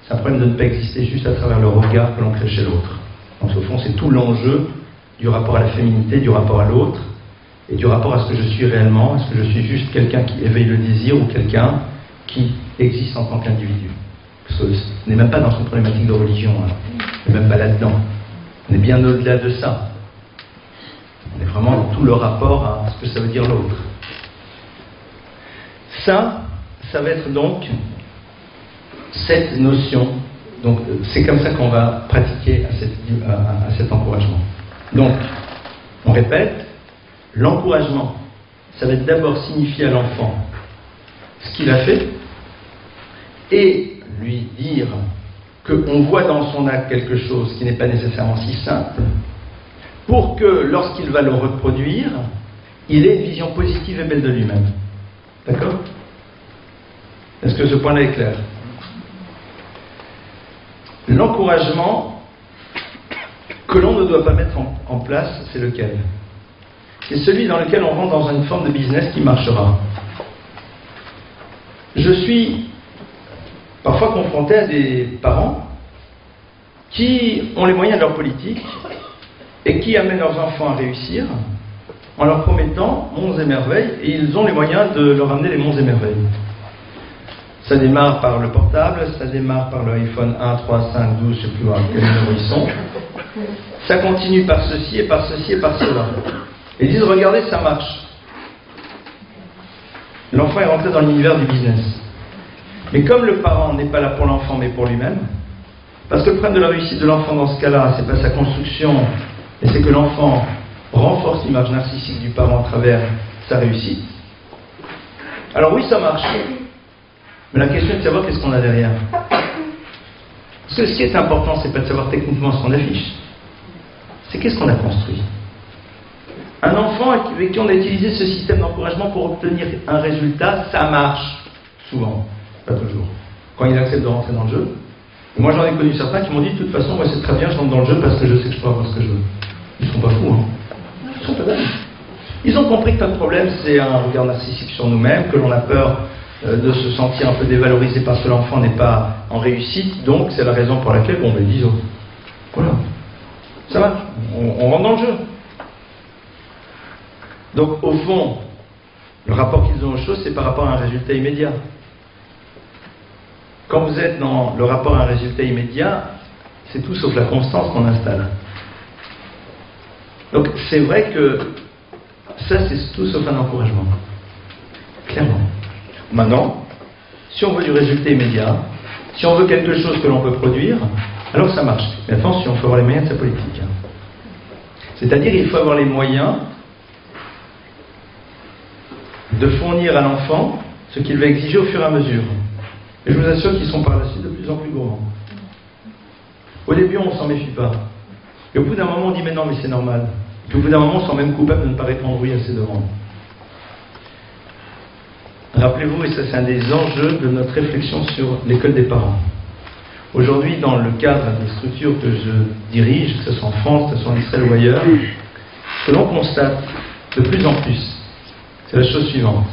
c'est un problème de ne pas exister juste à travers le regard que l'on crée chez l'autre. Donc au fond, c'est tout l'enjeu du rapport à la féminité, du rapport à l'autre, et du rapport à ce que je suis réellement. Est-ce que je suis juste quelqu'un qui éveille le désir ou quelqu'un qui existe en tant qu'individu? Parce que on n'est même pas dans une problématique de religion, hein. On n'est même pas là-dedans. On est bien au-delà de ça. On est vraiment dans tout le rapport à ce que ça veut dire l'autre. Ça va être donc cette notion. Donc c'est comme ça qu'on va pratiquer à cet encouragement. Donc, on répète, l'encouragement, ça va être d'abord signifier à l'enfant ce qu'il a fait et lui dire qu'on voit dans son acte quelque chose qui n'est pas nécessairement si simple, pour que lorsqu'il va le reproduire, il ait une vision positive et belle de lui-même. D'accord? Est-ce que ce point-là est clair? L'encouragement que l'on ne doit pas mettre en place, c'est lequel? C'est celui dans lequel on rentre dans une forme de business qui marchera. Je suis parfois confronté à des parents qui ont les moyens de leur politique et qui amènent leurs enfants à réussir en leur promettant monts et merveilles, et ils ont les moyens de leur amener les monts et merveilles. Ça démarre par le portable, ça démarre par le iPhone 1, 3, 5, 12, je ne sais plus à quel numéro ils sont. Ça continue par ceci et par ceci et par cela. Et ils disent, regardez, ça marche. L'enfant est rentré dans l'univers du business. Mais comme le parent n'est pas là pour l'enfant mais pour lui-même, parce que le problème de la réussite de l'enfant dans ce cas-là, c'est pas sa construction, mais c'est que l'enfant renforce l'image narcissique du parent à travers sa réussite. Alors oui, ça marche. Mais la question est de savoir qu'est-ce qu'on a derrière. Parce que ce qui est important, c'est pas de savoir techniquement ce qu'on affiche, c'est qu'est-ce qu'on a construit. Un enfant avec qui on a utilisé ce système d'encouragement pour obtenir un résultat, ça marche. Souvent, pas toujours. Quand ils acceptent de rentrer dans le jeu. Et moi j'en ai connu certains qui m'ont dit, de toute façon, moi c'est très bien, je rentre dans le jeu parce que je sais que je peux avoir ce que je veux. Ils sont pas fous, hein. Ils sont pas dingues. Ils ont compris que notre problème, c'est un regard narcissique sur nous-mêmes, que l'on a peur de se sentir un peu dévalorisé parce que l'enfant n'est pas en réussite, donc c'est la raison pour laquelle, bon, ben disons, voilà, ça marche, on rentre dans le jeu. Donc, au fond, le rapport qu'ils ont aux choses, c'est par rapport à un résultat immédiat. Quand vous êtes dans le rapport à un résultat immédiat, c'est tout sauf la constance qu'on installe. Donc, c'est vrai que ça, c'est tout sauf un encouragement. Clairement. Maintenant, si on veut du résultat immédiat, si on veut quelque chose que l'on peut produire, alors ça marche. Mais attention, il faut avoir les moyens de sa politique. C'est-à-dire, il faut avoir les moyens de fournir à l'enfant ce qu'il va exiger au fur et à mesure. Et je vous assure qu'ils sont par la suite de plus en plus gourmands. Au début, on ne s'en méfie pas. Et au bout d'un moment, on dit « mais non, mais c'est normal ». Puis au bout d'un moment, on se sent même coupable de ne pas répondre oui à ses demandes. Rappelez-vous, et ça c'est un des enjeux de notre réflexion sur l'école des parents. Aujourd'hui, dans le cadre des structures que je dirige, que ce soit en France, que ce soit en Israël ou ailleurs, ce que l'on constate de plus en plus, c'est la chose suivante.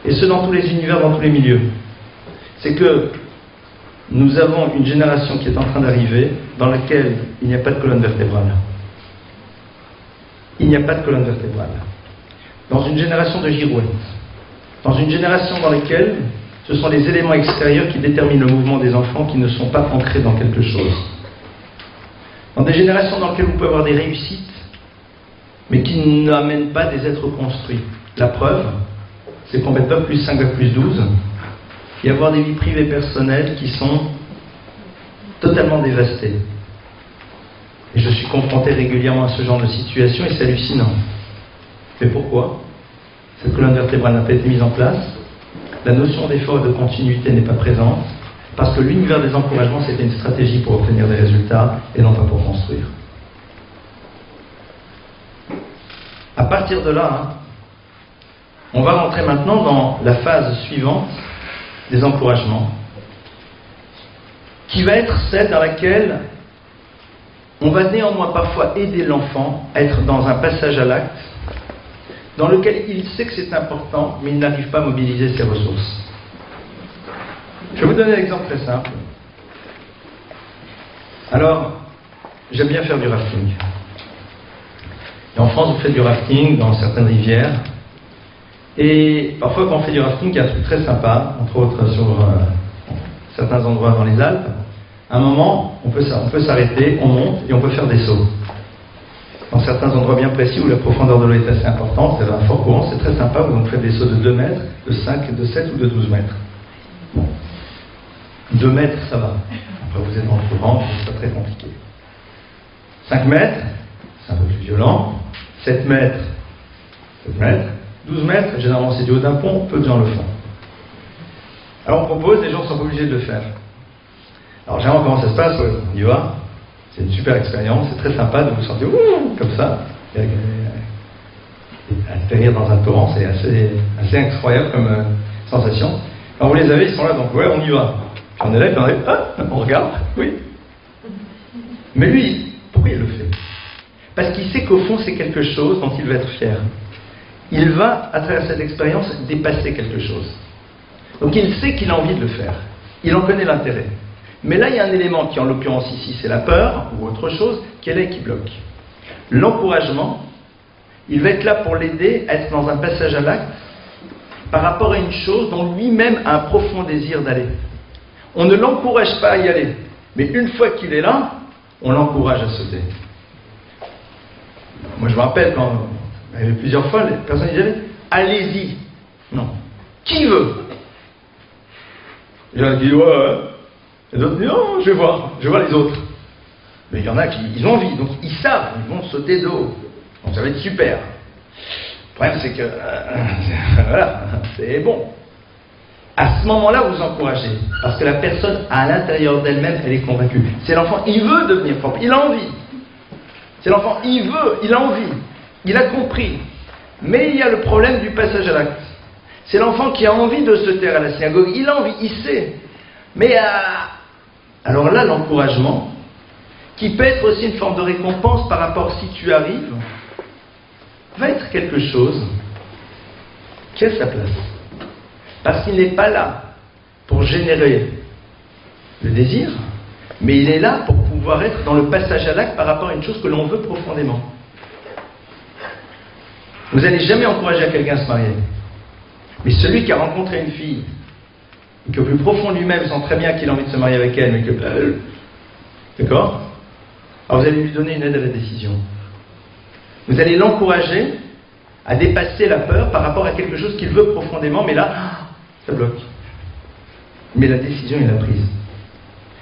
Et ce, dans tous les univers, dans tous les milieux. C'est que nous avons une génération qui est en train d'arriver, dans laquelle il n'y a pas de colonne vertébrale. Il n'y a pas de colonne vertébrale. Dans une génération de girouettes. Dans une génération dans laquelle ce sont les éléments extérieurs qui déterminent le mouvement des enfants qui ne sont pas ancrés dans quelque chose. Dans des générations dans lesquelles vous pouvez avoir des réussites, mais qui n'amènent pas des êtres construits. La preuve, c'est qu'on met pas plus 5 avec plus 12, et avoir des vies privées personnelles qui sont totalement dévastées. Et je suis confronté régulièrement à ce genre de situation et c'est hallucinant. Mais pourquoi? Cette colonne vertébrale n'a pas été mise en place, la notion d'effort et de continuité n'est pas présente, parce que l'univers des encouragements c'était une stratégie pour obtenir des résultats et non pas pour construire. À partir de là, on va rentrer maintenant dans la phase suivante des encouragements, qui va être celle dans laquelle on va néanmoins parfois aider l'enfant à être dans un passage à l'acte, dans lequel il sait que c'est important, mais il n'arrive pas à mobiliser ses ressources. Je vais vous donner un exemple très simple. Alors, j'aime bien faire du rafting. Et en France, vous faites du rafting dans certaines rivières. Et parfois, quand on fait du rafting, il y a un truc très sympa, entre autres sur certains endroits dans les Alpes. À un moment, on peut s'arrêter, on monte et on peut faire des sauts. Dans certains endroits bien précis où la profondeur de l'eau est assez importante, c'est un fort courant, c'est très sympa, vous faites des sauts de 2 mètres, de 5, de 7 ou de 12 mètres. Bon. 2 mètres, ça va. Après, vous êtes dans le courant, c'est pas très compliqué. 5 mètres, c'est un peu plus violent. 7 mètres, 7 mètres. 12 mètres, généralement c'est du haut d'un pont, peu de gens le font. Alors on propose, les gens ne sont pas obligés de le faire. Alors généralement comment ça se passe? On y va, c'est une super expérience, c'est très sympa de vous sentir comme ça, et atterrir dans un torrent, c'est assez incroyable comme sensation. Quand vous les avez, ils sont là, donc ouais, on y va. Puis on est là, puis on arrive, on regarde, oui. Mais lui, pourquoi il le fait? Parce qu'il sait qu'au fond c'est quelque chose dont il va être fier. Il va, à travers cette expérience, dépasser quelque chose. Donc il sait qu'il a envie de le faire. Il en connaît l'intérêt. Mais là, il y a un élément qui, en l'occurrence ici, c'est la peur, ou autre chose, qui est là et qui bloque. L'encouragement, il va être là pour l'aider à être dans un passage à l'acte par rapport à une chose dont lui-même a un profond désir d'aller. On ne l'encourage pas à y aller. Mais une fois qu'il est là, on l'encourage à sauter. Moi, je me rappelle quand... Il y avait plusieurs fois, les personnes disaient « Allez-y ». Non. Qui veut? J'ai dit « Ouais. » Et d'autres disent « Non, je vais voir les autres. » Mais il y en a qui ils ont envie, donc ils savent, ils vont sauter d'eau. Donc ça va être super. Le problème, c'est que... voilà, c'est bon. À ce moment-là, vous encouragez. Parce que la personne, à l'intérieur d'elle-même, elle est convaincue. C'est l'enfant, il veut devenir propre, il a envie. C'est l'enfant, il veut, il a envie. Il a compris. Mais il y a le problème du passage à l'acte. C'est l'enfant qui a envie de se taire à la synagogue. Il a envie, il sait. Mais alors là, l'encouragement, qui peut être aussi une forme de récompense par rapport si tu arrives, va être quelque chose qui a sa place. Parce qu'il n'est pas là pour générer le désir, mais il est là pour pouvoir être dans le passage à l'acte par rapport à une chose que l'on veut profondément. Vous n'allez jamais encourager à quelqu'un à se marier. Mais celui qui a rencontré une fille, et qui au plus profond lui-même sent très bien qu'il a envie de se marier avec elle, mais que... D'accord? Alors vous allez lui donner une aide à la décision. Vous allez l'encourager à dépasser la peur par rapport à quelque chose qu'il veut profondément, mais là, ça bloque. Mais la décision, il l'a prise.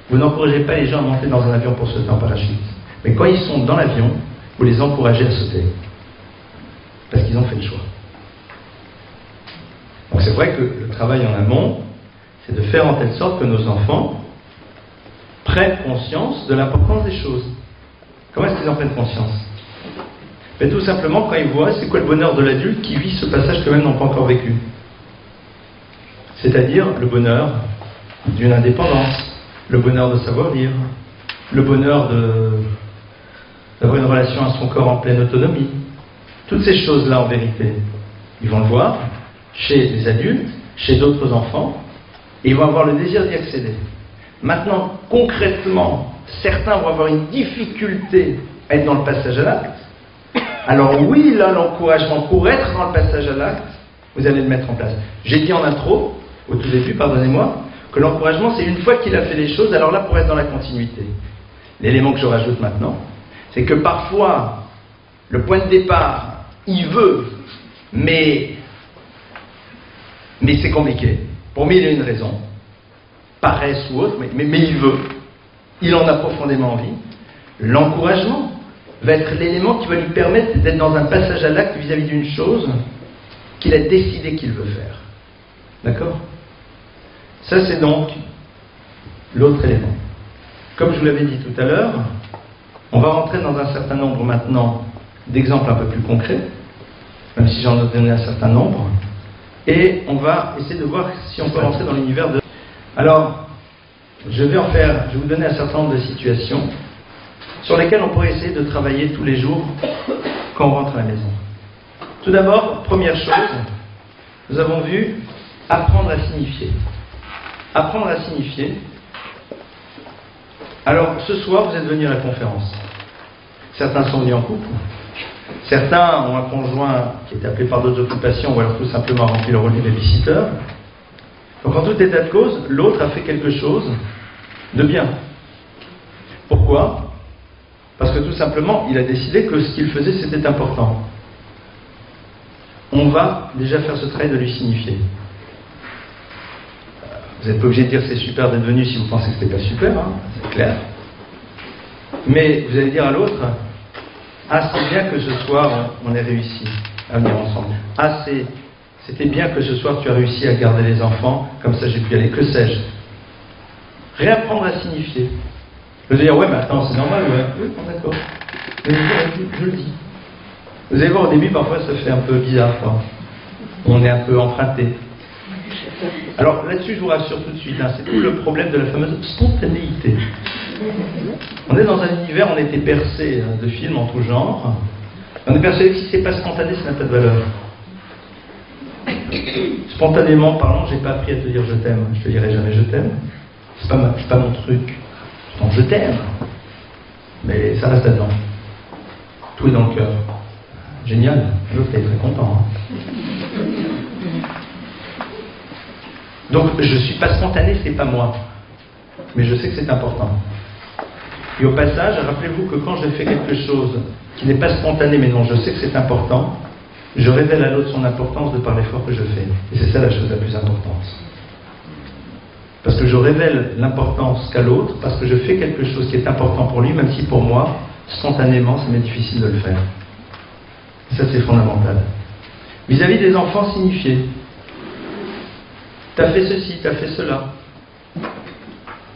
Vous n'encouragez pas les gens à monter dans un avion pour sauter en parachute. Mais quand ils sont dans l'avion, vous les encouragez à sauter. Parce qu'ils ont fait le choix. Donc c'est vrai que le travail en amont, c'est de faire en telle sorte que nos enfants prennent conscience de l'importance des choses. Comment est-ce qu'ils en prennent conscience? Mais tout simplement quand ils voient c'est quoi le bonheur de l'adulte qui vit ce passage qu'eux-mêmes n'ont pas encore vécu. C'est-à-dire le bonheur d'une indépendance, le bonheur de savoir lire, le bonheur d'avoir une relation à son corps en pleine autonomie. Toutes ces choses-là, en vérité, ils vont le voir chez les adultes, chez d'autres enfants, et ils vont avoir le désir d'y accéder. Maintenant, concrètement, certains vont avoir une difficulté à être dans le passage à l'acte. Alors oui, là, l'encouragement pour être dans le passage à l'acte, vous allez le mettre en place. J'ai dit en intro, au tout début, pardonnez-moi, que l'encouragement, c'est une fois qu'il a fait les choses, alors là, pour être dans la continuité. L'élément que je rajoute maintenant, c'est que parfois, le point de départ, il veut, mais c'est compliqué. Pour mille et une raisons. Paresse ou autre, mais il veut. Il en a profondément envie. L'encouragement va être l'élément qui va lui permettre d'être dans un passage à l'acte vis-à-vis d'une chose qu'il a décidé qu'il veut faire. D'accord? Ça, c'est donc l'autre élément. Comme je vous l'avais dit tout à l'heure, on va rentrer dans un certain nombre maintenant d'exemples un peu plus concrets, même si j'en ai donné un certain nombre, et on va essayer de voir si on peut rentrer dans l'univers de... Alors, je vais vous donner un certain nombre de situations sur lesquelles on pourrait essayer de travailler tous les jours quand on rentre à la maison. Tout d'abord, première chose, nous avons vu apprendre à signifier. Apprendre à signifier. Alors, ce soir, vous êtes venus à la conférence. Certains sont venus en couple. Certains ont un conjoint qui est appelé par d'autres occupations ou alors tout simplement rempli le rôle du babysitter. Donc en tout état de cause, l'autre a fait quelque chose de bien. Pourquoi? Parce que tout simplement, il a décidé que ce qu'il faisait, c'était important. On va déjà faire ce travail de lui signifier. Vous n'êtes pas obligé de dire c'est super d'être venu si vous pensez que c'était pas super, hein, c'est clair. Mais vous allez dire à l'autre, ah c'est bien que ce soir on ait réussi à venir ensemble. Ah c'était bien que ce soir tu as réussi à garder les enfants, comme ça j'ai pu y aller, que sais-je. Réapprendre à signifier. Vous allez dire, ouais mais attends c'est normal, ouais. Oui, d'accord. Mais je le dis. Vous allez voir au début parfois ça fait un peu bizarre, quoi. On est un peu emprunté. Alors là-dessus, je vous rassure tout de suite, hein, c'est tout le problème de la fameuse spontanéité. On est dans un univers, on a été bercé de films en tout genre. On est persuadé que si c'est pas spontané, ça n'a pas de valeur. Spontanément parlant, j'ai pas appris à te dire je t'aime. Je te dirai jamais je t'aime. C'est pas mon truc. Donc je t'aime. Mais ça reste là-dedans. Tout est dans le cœur. Génial. L'autre est très content. Hein. Donc je ne suis pas spontané, c'est pas moi. Mais je sais que c'est important. Et au passage, rappelez-vous que quand je fais quelque chose qui n'est pas spontané, mais non, je sais que c'est important, je révèle à l'autre son importance de par l'effort que je fais. Et c'est ça la chose la plus importante. Parce que je révèle l'importance qu'a l'autre, parce que je fais quelque chose qui est important pour lui, même si pour moi, spontanément, ça m'est difficile de le faire. Et ça, c'est fondamental. Vis-à-vis des enfants signifiés. T'as fait ceci, t'as fait cela.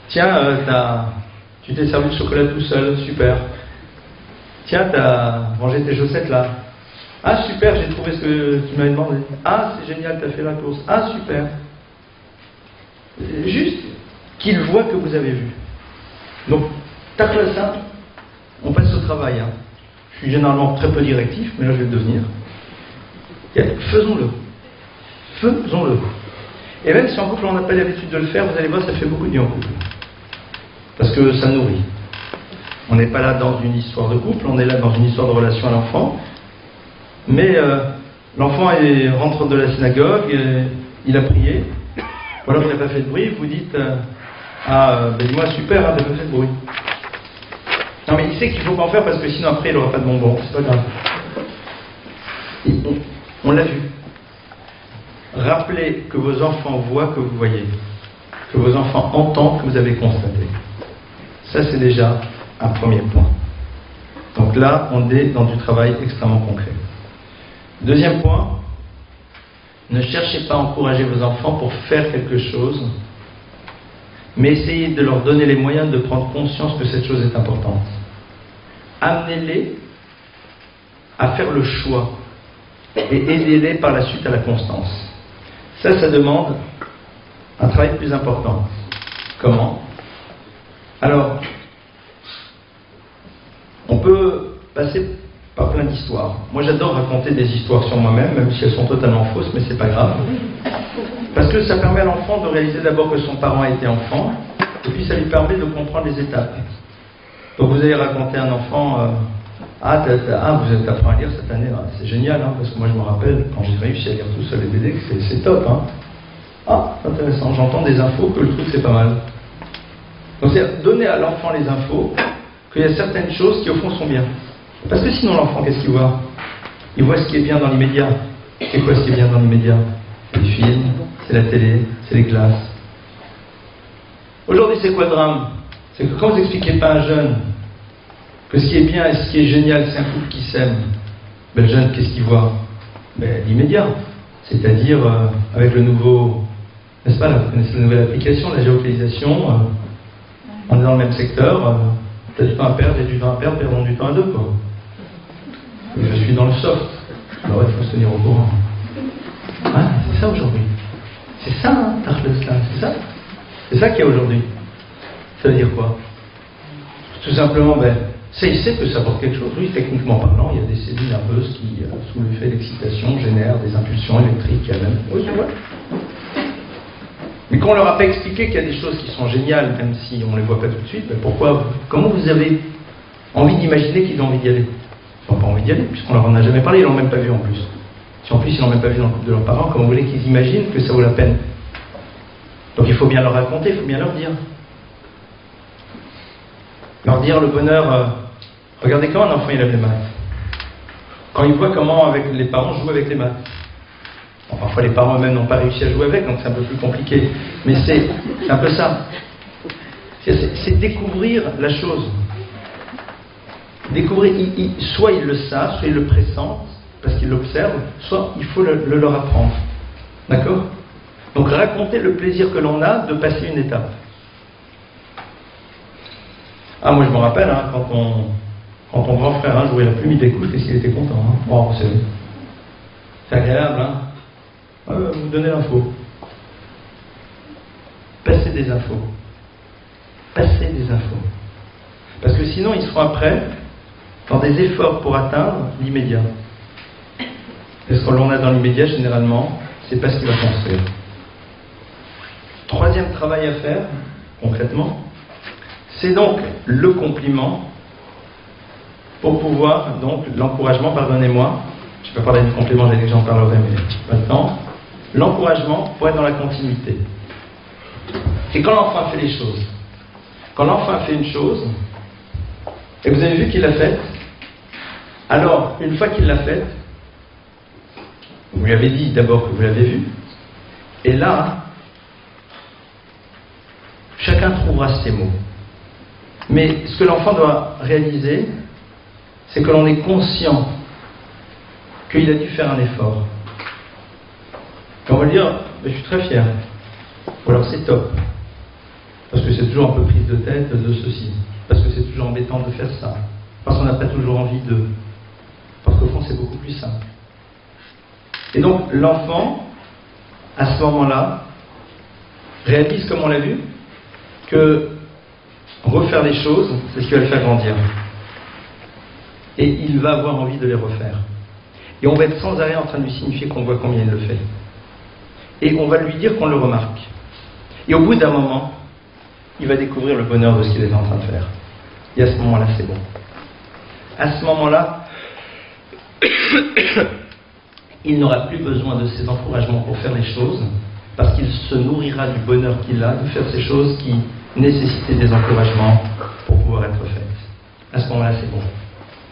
Tiens, tu t'es servi de chocolat tout seul, super. Tiens, t'as rangé tes chaussettes là. Ah super, j'ai trouvé ce que tu m'avais demandé. Ah c'est génial, t'as fait la course. Ah super. Juste qu'il voit que vous avez vu. Donc, tac là ça, on passe au travail. Hein. Je suis généralement très peu directif, mais là je vais le devenir. Faisons-le. faisons-le. Et même si en couple on n'a pas l'habitude de le faire, vous allez voir, ça fait beaucoup de bien en couple. Parce que ça nourrit. On n'est pas là dans une histoire de couple, on est là dans une histoire de relation à l'enfant. Mais l'enfant rentre de la synagogue, il a prié, ou alors il n'a pas fait de bruit, vous dites dis-moi super, t'as pas fait de bruit. Non mais il sait qu'il ne faut pas en faire parce que sinon après il n'aura pas de bonbons, c'est pas grave. On l'a vu. Rappelez que vos enfants voient que vous voyez, que vos enfants entendent que vous avez constaté. Ça c'est déjà un premier point. Donc là, on est dans du travail extrêmement concret. Deuxième point, ne cherchez pas à encourager vos enfants pour faire quelque chose, mais essayez de leur donner les moyens de prendre conscience que cette chose est importante. Amenez-les à faire le choix et aidez-les par la suite à la constance. Ça demande un travail plus important. Comment? Alors, on peut passer par plein d'histoires. Moi, j'adore raconter des histoires sur moi-même, même si elles sont totalement fausses, mais c'est pas grave. Parce que ça permet à l'enfant de réaliser d'abord que son parent a été enfant, et puis ça lui permet de comprendre les étapes. Donc vous allez raconter à un enfant, vous apprends à lire cette année, c'est génial, parce que moi je me rappelle, quand j'ai réussi à lire tout seul les BD, c'est top. Intéressant, j'entends des infos que le truc c'est pas mal. Donc c'est donner à l'enfant les infos, qu'il y a certaines choses qui au fond sont bien. Parce que sinon l'enfant, qu'est-ce qu'il voit? Il voit ce qui est bien dans l'immédiat. C'est quoi ce qui est bien dans l'immédiat? C'est les films, c'est la télé, c'est les classes. Aujourd'hui, c'est quoi le drame? C'est que quand vous n'expliquez pas à un jeune que ce qui est bien et ce qui est génial, c'est un couple qui s'aime, le jeune, qu'est-ce qu'il voit? L'immédiat. C'est-à-dire, avec le nouveau, n'est-ce pas, vous connaissez la nouvelle application, la géolocalisation, on est dans le même secteur, t'as du temps à perdre, j'ai du temps à perdre, perdons du temps à deux, quoi. Je suis dans le soft, alors il faut se tenir au courant. C'est ça aujourd'hui. C'est ça, c'est ça. C'est ça qu'il y a aujourd'hui. Ça veut dire quoi? Tout simplement, ça, il sait que ça apporte quelque chose. Oui, techniquement parlant, il y a des cellules nerveuses qui, sous l'effet d'excitation, génèrent des impulsions électriques. Oui, c'est vrai. Mais quand on leur a pas expliqué qu'il y a des choses qui sont géniales, même si on ne les voit pas tout de suite, comment vous avez envie d'imaginer qu'ils ont envie d'y aller? Ils n'ont pas envie d'y aller, puisqu'on leur en a jamais parlé, ils l'ont même pas vu en plus. Si en plus ils l'ont même pas vu dans le couple de leurs parents, comment vous voulez qu'ils imaginent que ça vaut la peine? Donc il faut bien leur raconter, il faut bien leur dire. Leur dire le bonheur. Regardez quand un enfant il aime les maths. Quand il voit comment avec les parents jouent avec les maths. Bon, parfois les parents eux-mêmes n'ont pas réussi à jouer avec, donc c'est un peu plus compliqué. Mais c'est un peu ça. C'est découvrir la chose. Découvrir, soit ils le savent, soit ils le pressentent, parce qu'ils l'observent, soit il faut le leur apprendre. D'accord? Donc raconter le plaisir que l'on a de passer une étape. Moi je me rappelle, quand ton grand frère jouait la plume, il découvre, qu'est-ce qu'il était content. Oh, c'est agréable, vous donnez l'info. Passez des infos. Passez des infos. Parce que sinon ils seront après dans des efforts pour atteindre l'immédiat. Et ce que l'on a dans l'immédiat, généralement, c'est pas ce qu'il va construire. Troisième travail à faire, concrètement, c'est donc le compliment pour pouvoir, donc l'encouragement, pardonnez-moi, je ne peux pas parler du compliment, j'ai dit que j'en parlerai, mais pas le temps. L'encouragement pour être dans la continuité. C'est quand l'enfant fait les choses. Quand l'enfant fait une chose, et vous avez vu qu'il l'a faite, alors, une fois qu'il l'a faite, vous lui avez dit d'abord que vous l'avez vu, et là, chacun trouvera ses mots. Mais ce que l'enfant doit réaliser, c'est que l'on est conscient qu'il a dû faire un effort. Et on va lui dire, je suis très fier. Ou alors c'est top. Parce que c'est toujours un peu prise de tête de ceci. Parce que c'est toujours embêtant de faire ça. Parce qu'on n'a pas toujours envie de. Parce qu'au fond, c'est beaucoup plus simple. Et donc, l'enfant, à ce moment-là, réalise, comme on l'a vu, que refaire les choses, c'est ce qui va le faire grandir. Et il va avoir envie de les refaire. Et on va être sans arrêt en train de lui signifier qu'on voit combien il le fait. Et on va lui dire qu'on le remarque. Et au bout d'un moment, il va découvrir le bonheur de ce qu'il est en train de faire. Et à ce moment-là, c'est bon. À ce moment-là, il n'aura plus besoin de ces encouragements pour faire les choses, parce qu'il se nourrira du bonheur qu'il a de faire ces choses qui nécessitaient des encouragements pour pouvoir être faites. À ce moment-là, c'est bon.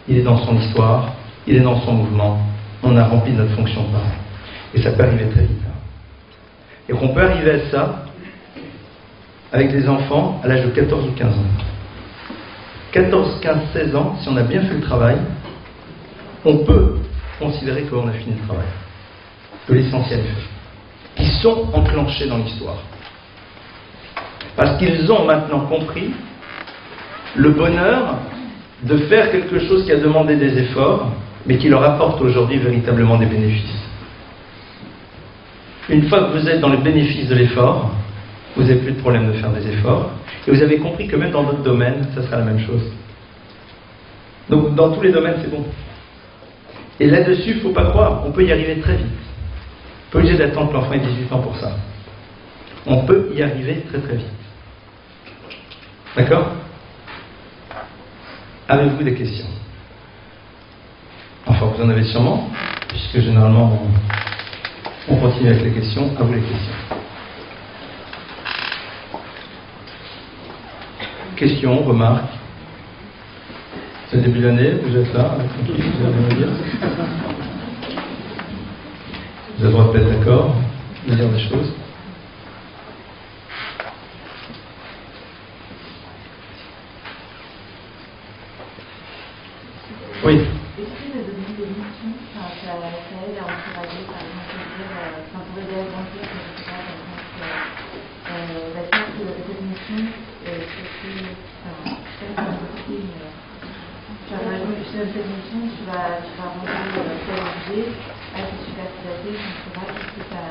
Il est dans son histoire, il est dans son mouvement, on a rempli notre fonction de parent. Et ça peut arriver très vite. Et qu'on peut arriver à ça avec des enfants à l'âge de 14 ou 15 ans. 14, 15, 16 ans, si on a bien fait le travail, on peut considérer qu'on a fini le travail. Que l'essentiel est fait. Ils sont enclenchés dans l'histoire. Parce qu'ils ont maintenant compris le bonheur de faire quelque chose qui a demandé des efforts, mais qui leur apporte aujourd'hui véritablement des bénéfices. Une fois que vous êtes dans le bénéfice de l'effort, vous n'avez plus de problème de faire des efforts, et vous avez compris que même dans d'autres domaines, ça sera la même chose. Donc dans tous les domaines, c'est bon. Et là-dessus, il ne faut pas croire, on peut y arriver très vite. Pas obligé d'attendre que l'enfant ait 18 ans pour ça. On peut y arriver très très vite. D'accord? Avez-vous des questions? Enfin, vous en avez sûrement, puisque généralement on continue avec les questions. À vous les questions. Questions, remarques? C'est le début de l'année, vous êtes là, tranquille, vous avez rien à dire. Vous avez le droit de être d'accord, de dire des choses. Oui. Est-ce que le domaine des missions, ça aide à encourager, par exemple, on pourrait dire grandir, je ne sais pas, par exemple, la chance de cette mission, c'est que, par exemple, tu donnes cette mission, tu vas rendre tel objet, c'est super piloté, je ne sais pas, qu'est-ce que ça...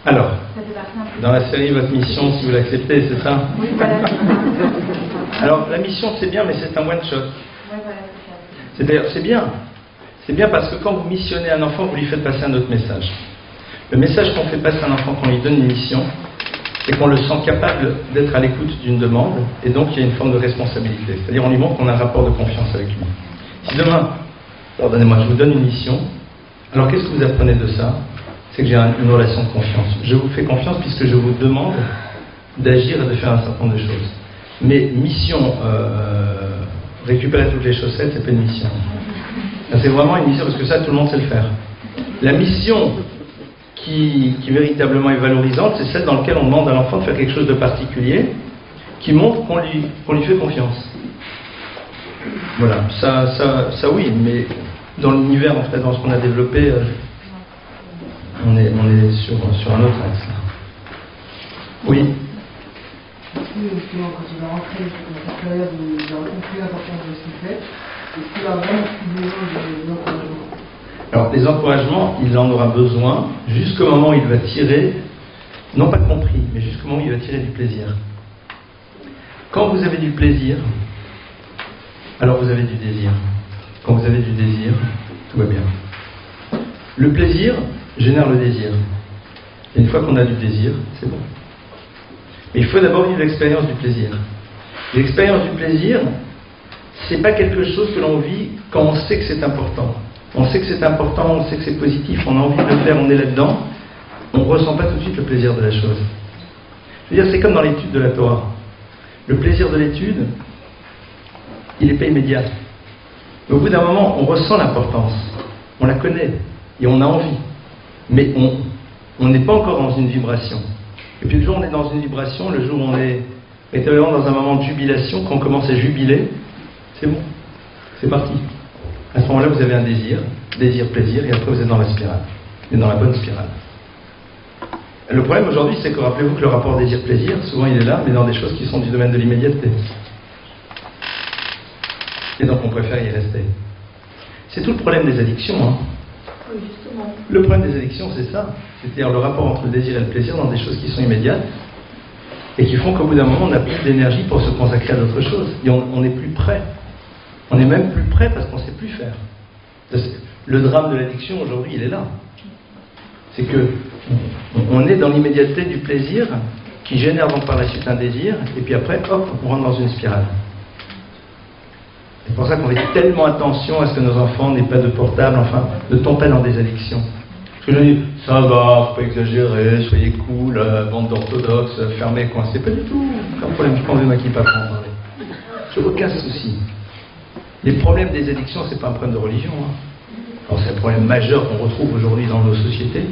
Alors, ça fait partie un peu dans la série Votre mission, si vous l'acceptez, c'est ça? Oui, voilà. Alors, la mission, c'est bien, mais c'est un one-shot. Oui, voilà, c'est ça. C'est-à-dire, c'est bien. C'est bien parce que quand vous missionnez un enfant, vous lui faites passer un autre message. Le message qu'on fait passer à un enfant quand on lui donne une mission, c'est qu'on le sent capable d'être à l'écoute d'une demande, et donc il y a une forme de responsabilité. C'est-à-dire, on lui montre qu'on a un rapport de confiance avec lui. Si demain, pardonnez-moi, je vous donne une mission, alors qu'est-ce que vous apprenez de ça? C'est que j'ai une relation de confiance. Je vous fais confiance puisque je vous demande d'agir et de faire un certain nombre de choses. Mais mission, récupérer toutes les chaussettes, c'est pas une mission. C'est vraiment une mission, parce que ça, tout le monde sait le faire. La mission qui véritablement est valorisante, c'est celle dans laquelle on demande à l'enfant de faire quelque chose de particulier, qui montre qu'on lui fait confiance. Voilà, ça oui, mais dans l'univers, en fait, dans ce qu'on a développé, on est sur un autre axe. Oui. Justement, quand il va rentrer dans cette période où il a compris l'importance de ce qu'il fait, est-ce qu'il va vraiment besoin d'encouragement? Alors, des encouragements, il en aura besoin jusqu'au moment où il va tirer, non pas compris, mais jusqu'au moment où il va tirer du plaisir. Quand vous avez du plaisir, alors vous avez du désir. Quand vous avez du désir, tout va bien. Le plaisir génère le désir. Et une fois qu'on a du désir, c'est bon. Mais il faut d'abord vivre l'expérience du plaisir. L'expérience du plaisir, c'est pas quelque chose que l'on vit quand on sait que c'est important. On sait que c'est important, on sait que c'est positif, on a envie de le faire, on est là-dedans. On ne ressent pas tout de suite le plaisir de la chose. Je veux dire, c'est comme dans l'étude de la Torah. Le plaisir de l'étude, il n'est pas immédiat. Mais au bout d'un moment, on ressent l'importance. On la connaît et on a envie. Mais on n'est pas encore dans une vibration. Et puis le jour où on est dans une vibration, le jour où on est véritablement dans un moment de jubilation, quand on commence à jubiler, c'est bon, c'est parti. À ce moment-là, vous avez un désir, plaisir, et après vous êtes dans la spirale. Vous êtes dans la bonne spirale. Le problème aujourd'hui, c'est que rappelez-vous que le rapport désir-plaisir, souvent il est là, mais dans des choses qui sont du domaine de l'immédiateté. Et donc on préfère y rester. C'est tout le problème des addictions. Hein. Oui, justement. Le problème des addictions, c'est ça. C'est-à-dire le rapport entre le désir et le plaisir dans des choses qui sont immédiates et qui font qu'au bout d'un moment, on n'a plus d'énergie pour se consacrer à d'autres choses. Et on n'est plus prêt. On est même plus prêt parce qu'on ne sait plus faire. Le drame de l'addiction aujourd'hui, il est là. C'est que on est dans l'immédiateté du plaisir qui génère donc par la suite un désir, et puis après, hop, on rentre dans une spirale. C'est pour ça qu'on fait tellement attention à ce que nos enfants n'aient pas de portable, enfin, ne tombent pas dans des addictions. Parce que je dis, ça va, faut pas exagérer, soyez cool, bande d'orthodoxes, fermez, coincez, pas du tout. Aucun problème, je prends ma kippa pour en parler. J'ai aucun souci. Les problèmes des addictions, c'est pas un problème de religion. Alors c'est un problème majeur qu'on retrouve aujourd'hui dans nos sociétés.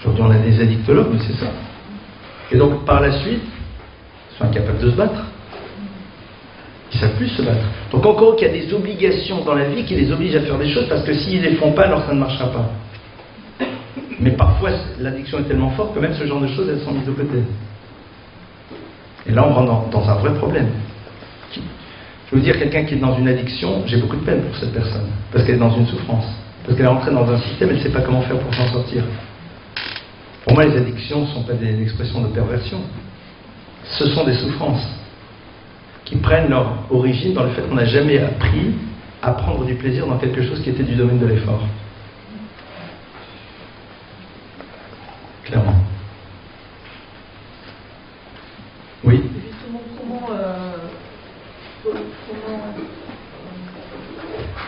Aujourd'hui, on a des addictologues, mais c'est ça. Et donc, par la suite, ils sont incapables de se battre. Ils ne savent plus se battre. Donc, encore qu'il y a des obligations dans la vie qui les obligent à faire des choses, parce que s'ils ne les font pas, alors ça ne marchera pas. Mais parfois, l'addiction est tellement forte que même ce genre de choses, elles sont mises de côté. Et là, on rentre dans un vrai problème. Je veux dire, quelqu'un qui est dans une addiction, j'ai beaucoup de peine pour cette personne, parce qu'elle est dans une souffrance. Parce qu'elle est entrée dans un système, elle ne sait pas comment faire pour s'en sortir. Pour moi, les addictions ne sont pas des expressions de perversion. Ce sont des souffrances qui prennent leur origine dans le fait qu'on n'a jamais appris à prendre du plaisir dans quelque chose qui était du domaine de l'effort. Clairement. Oui. Justement,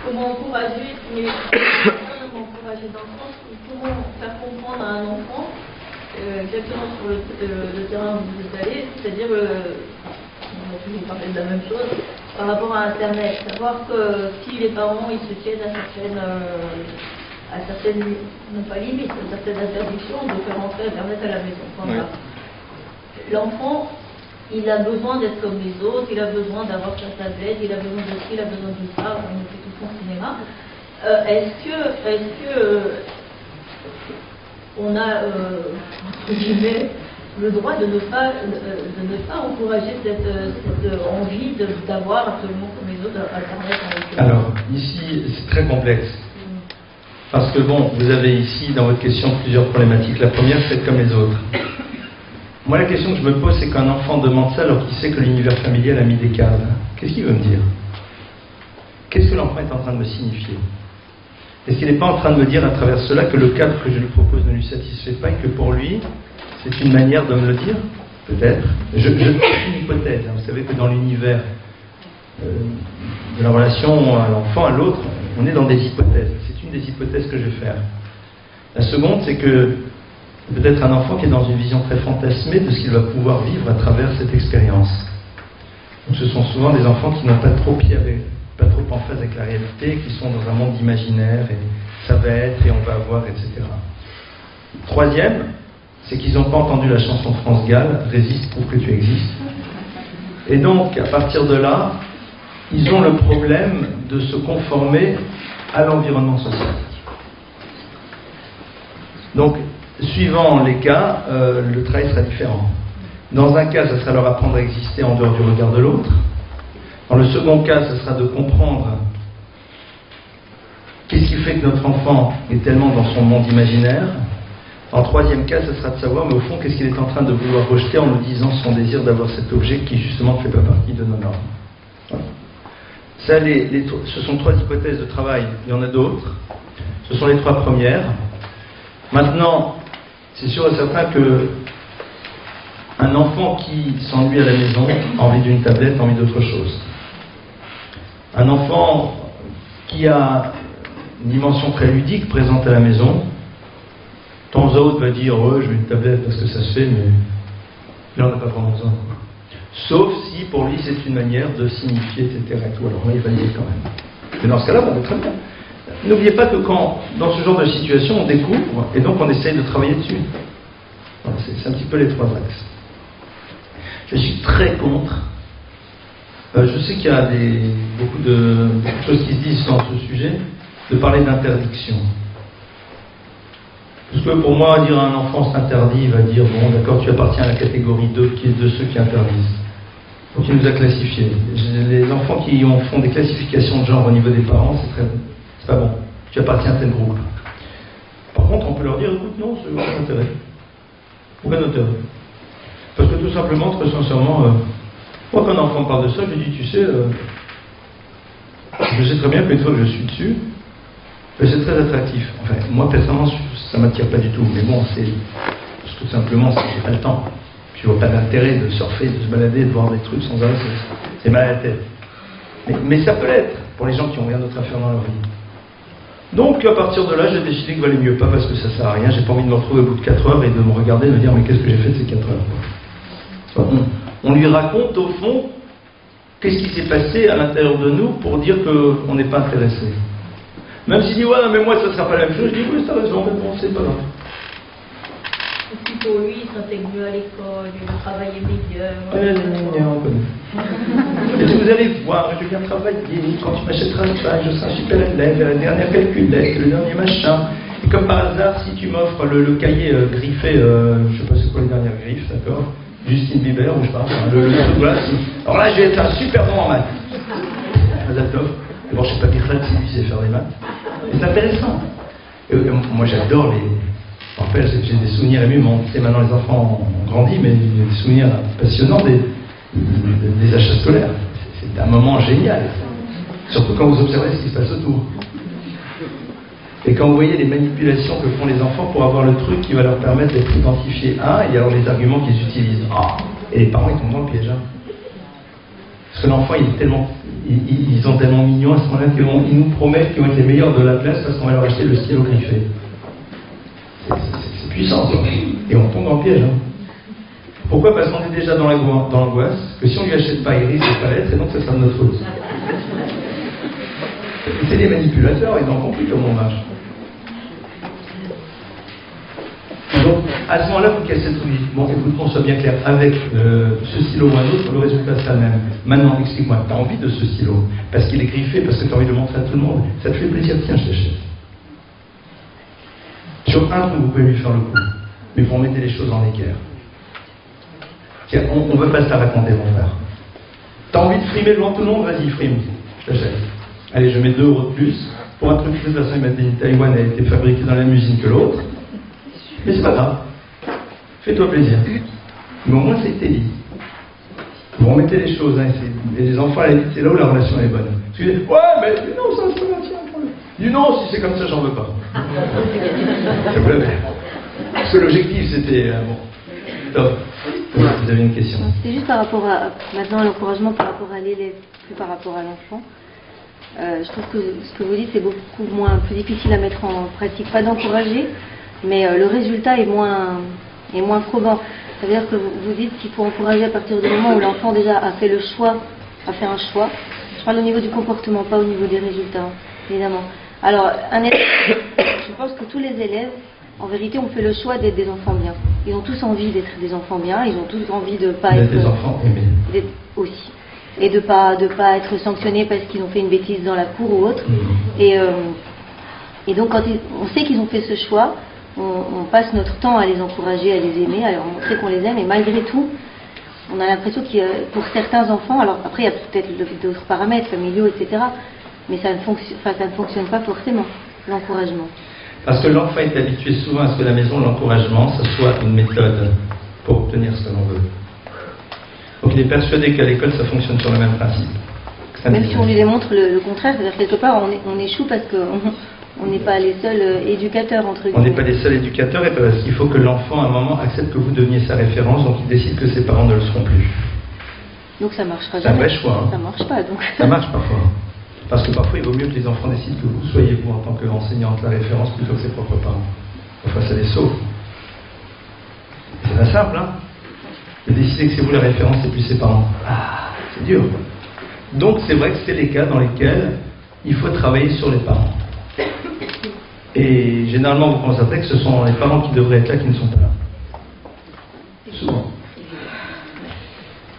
comment encourager, mais encourager dans le sens où comment faire comprendre à un enfant exactement sur le terrain où vous êtes allé, c'est-à-dire on va toujours parler de la même chose par rapport à Internet, savoir que si les parents ils se tiennent à certaines non pas limites, à certaines interdictions de faire entrer Internet à la maison. Oui. L'enfant, il a besoin d'être comme les autres, il a besoin d'avoir sa tablette, il a besoin de ci, il a besoin de ça, on fait tout son cinéma. Est-ce que on a, entre guillemets, le droit de ne pas encourager cette envie d'avoir absolument comme les autres Internet? Alors, ici, c'est très complexe. Parce que bon, vous avez ici, dans votre question, plusieurs problématiques. La première, c'est comme les autres. Moi, la question que je me pose, c'est qu'un enfant demande ça alors qu'il sait que l'univers familial a mis des cases. Qu'est-ce qu'il veut me dire? Qu'est-ce que l'enfant est en train de me signifier? Est-ce qu'il n'est pas en train de me dire à travers cela que le cadre que je lui propose ne lui satisfait pas et que pour lui, c'est une manière de me le dire? Peut-être. Je fais une hypothèse. Vous savez que dans l'univers de la relation à l'enfant, à l'autre, on est dans des hypothèses. C'est une des hypothèses que je vais faire. La seconde, c'est que peut-être un enfant qui est dans une vision très fantasmée de ce qu'il va pouvoir vivre à travers cette expérience. Donc ce sont souvent des enfants qui n'ont pas trop en phase avec la réalité, qui sont dans un monde imaginaire, et ça va être, et on va avoir, etc. Troisième, c'est qu'ils n'ont pas entendu la chanson de France Gall, Résiste, prouve que tu existes. Et donc, à partir de là, ils ont le problème de se conformer à l'environnement social. Donc, suivant les cas, le travail sera différent. Dans un cas, ça sera leur apprendre à exister en dehors du regard de l'autre. Dans le second cas, ce sera de comprendre qu'est-ce qui fait que notre enfant est tellement dans son monde imaginaire. Dans le troisième cas, ce sera de savoir, mais au fond, qu'est-ce qu'il est en train de vouloir rejeter en nous disant son désir d'avoir cet objet qui, justement, ne fait pas partie de nos normes. Voilà. Ça, ce sont trois hypothèses de travail. Il y en a d'autres. Ce sont les trois premières. Maintenant, c'est sûr et certain que un enfant qui s'ennuie à la maison a envie d'une tablette, a envie d'autre chose. Un enfant qui a une dimension très ludique présente à la maison, de temps à autre va dire « ouais, je veux une tablette parce que ça se fait, mais là on n'a pas vraiment besoin. » Sauf si pour lui c'est une manière de signifier, etc. Et tout. Alors là il va dire quand même. Mais dans ce cas-là, bon, très bien. N'oubliez pas que quand, dans ce genre de situation, on découvre et donc on essaye de travailler dessus. Voilà, c'est un petit peu les trois axes. Je suis très contre. Je sais qu'il y a beaucoup de choses qui se disent sur ce sujet, de parler d'interdiction. Parce que pour moi, dire à un enfant c'est interdit, il va dire bon d'accord, tu appartiens à la catégorie 2 qui est de ceux qui interdisent. Donc il nous a classifiés. Les enfants qui font des classifications de genre au niveau des parents, c'est pas bon. Tu appartiens à tel groupe. Par contre, on peut leur dire écoute, non, c'est aucun intérêt. Aucun intérêt. Parce que tout simplement, très sincèrement, moi quand un enfant parle de ça, je lui dis tu sais, je sais très bien qu'une fois que je suis dessus, C'est très attractif. Enfin, moi, personnellement, ça ne m'attire pas du tout. Mais bon, c'est tout simplement, j'ai pas le temps. Puis je vois pas d'intérêt de surfer, de se balader, de voir des trucs sans arrêt. C'est mal à la tête. Mais ça peut l'être pour les gens qui n'ont rien d'autre à faire dans leur vie. Donc, à partir de là, j'ai décidé qu'il valait mieux pas parce que ça sert à rien. J'ai pas envie de me retrouver au bout de 4 heures et de me regarder et de me dire mais qu'est-ce que j'ai fait de ces 4 heures. On lui raconte au fond qu'est-ce qui s'est passé à l'intérieur de nous pour dire qu'on n'est pas intéressé. Même s'il dit ouais mais moi ça sera pas la même chose, je dis oui t'as raison, mais bon c'est pas grave. Et pour lui, il s'intègre mieux à l'école, il travaillait meilleur. Et vous allez voir, je viens travailler, quand tu m'achèteras un sac, je serai un super élève, la dernière calculette, le dernier machin. Et comme par hasard, si tu m'offres le cahier griffé, je sais pas c'est quoi les dernières griffes, d'accord, Justin Bieber, ou je sais pas, le truc, voilà. Alors là, je vais être un super bon en maths. D'abord, je sais pas dire ça si lui sait faire des maths. Et c'est intéressant. Et moi, j'adore les... En fait, j'ai des souvenirs émus. Bon, tu sais, maintenant, les enfants ont grandi, mais j'ai des souvenirs passionnants des achats scolaires. C'est un moment génial. Surtout quand vous observez ce qui se passe autour. Et quand vous voyez les manipulations que font les enfants pour avoir le truc qui va leur permettre d'être identifiés et alors les arguments qu'ils utilisent. Et les parents, ils tombent dans le piège. Parce que l'enfant, ils sont tellement mignons à ce moment-là qu'ils nous promettent qu'ils vont être les meilleurs de la classe parce qu'on va leur acheter le stylo griffé. C'est puissant, quoi. Et on tombe dans le piège. Pourquoi? Parce qu'on est déjà dans l'angoisse, que si on lui achète pas, il risque de pas l'être, et donc ça sera de notre faute. C'est des manipulateurs, ils ont compris comment on marche. Donc, à ce moment-là, vous cassez tout. Bon, écoute, qu'on soit bien clair, avec ce stylo ou un autre, le résultat sera le même. Maintenant, explique-moi, tu as envie de ce stylo, parce qu'il est griffé, parce que tu as envie de le montrer à tout le monde, ça te fait plaisir, tiens, je t'achète. Sur un truc, vous pouvez lui faire le coup, mais vous remettez les choses en équerre. Tiens, on ne veut pas se la raconter, mon frère. Tu as envie de frimer devant tout le monde, vas-y, frime, je t'achète. Allez, je mets 2 € de plus. Pour un truc, de toute façon, il m'a dit Taïwan a été fabriqué dans la même usine que l'autre. Mais c'est pas grave. Fais-toi plaisir. Mais au moins, ça a été dit. Vous remettez les choses, et les enfants, à la limite, c'est là où la relation est bonne. Tu dis, ouais, mais non, ça maintient. Dis non, si c'est comme ça, j'en veux pas. Parce que l'objectif, c'était bon. Top. Vous avez une question? C'est juste par rapport à maintenant l'encouragement par rapport à l'élève, plus par rapport à l'enfant. Je trouve que ce que vous dites c'est beaucoup plus difficile à mettre en pratique. Pas d'encourager, mais le résultat est moins probant. Ça veut dire que vous dites qu'il faut encourager à partir du moment où l'enfant déjà a fait le choix, a fait un choix. Je parle au niveau du comportement, pas au niveau des résultats, évidemment. Alors, je pense que tous les élèves, en vérité, ont fait le choix d'être des enfants bien. Ils ont tous envie d'être des enfants bien, ils ont tous envie de ne pas être... des enfants aimés. Aussi. Et de pas être sanctionnés parce qu'ils ont fait une bêtise dans la cour ou autre. Et donc, quand on sait qu'ils ont fait ce choix, on passe notre temps à les encourager, à les aimer, à leur montrer qu'on les aime, et malgré tout, on a l'impression qu'il y a, pour certains enfants, alors après il y a peut-être d'autres paramètres familiaux, etc., mais ça ne fonctionne pas forcément, l'encouragement. Parce que l'enfant est habitué souvent à ce que la maison, l'encouragement, ce soit une méthode pour obtenir ce que l'on veut. Donc il est persuadé qu'à l'école, ça fonctionne sur le même principe. Même si on lui démontre le contraire, c'est-à-dire quelque part, on échoue parce qu'on n'est pas les seuls éducateurs, entre guillemets. On n'est pas les seuls éducateurs, et parce qu'il faut que l'enfant, à un moment, accepte que vous deveniez sa référence, donc il décide que ses parents ne le seront plus. Donc ça marchera jamais. C'est un vrai choix. Ça marche pas, donc. Ça marche parfois. Parce que parfois, il vaut mieux que les enfants décident que vous soyez, vous, en tant qu'enseignante, la référence, plutôt que ses propres parents. Enfin, ça les sauve. C'est pas simple, hein. De décider que c'est vous la référence et plus ses parents. C'est dur. Donc, c'est vrai que c'est les cas dans lesquels il faut travailler sur les parents. Et généralement, vous constatez que ce sont les parents qui devraient être là qui ne sont pas là. Souvent.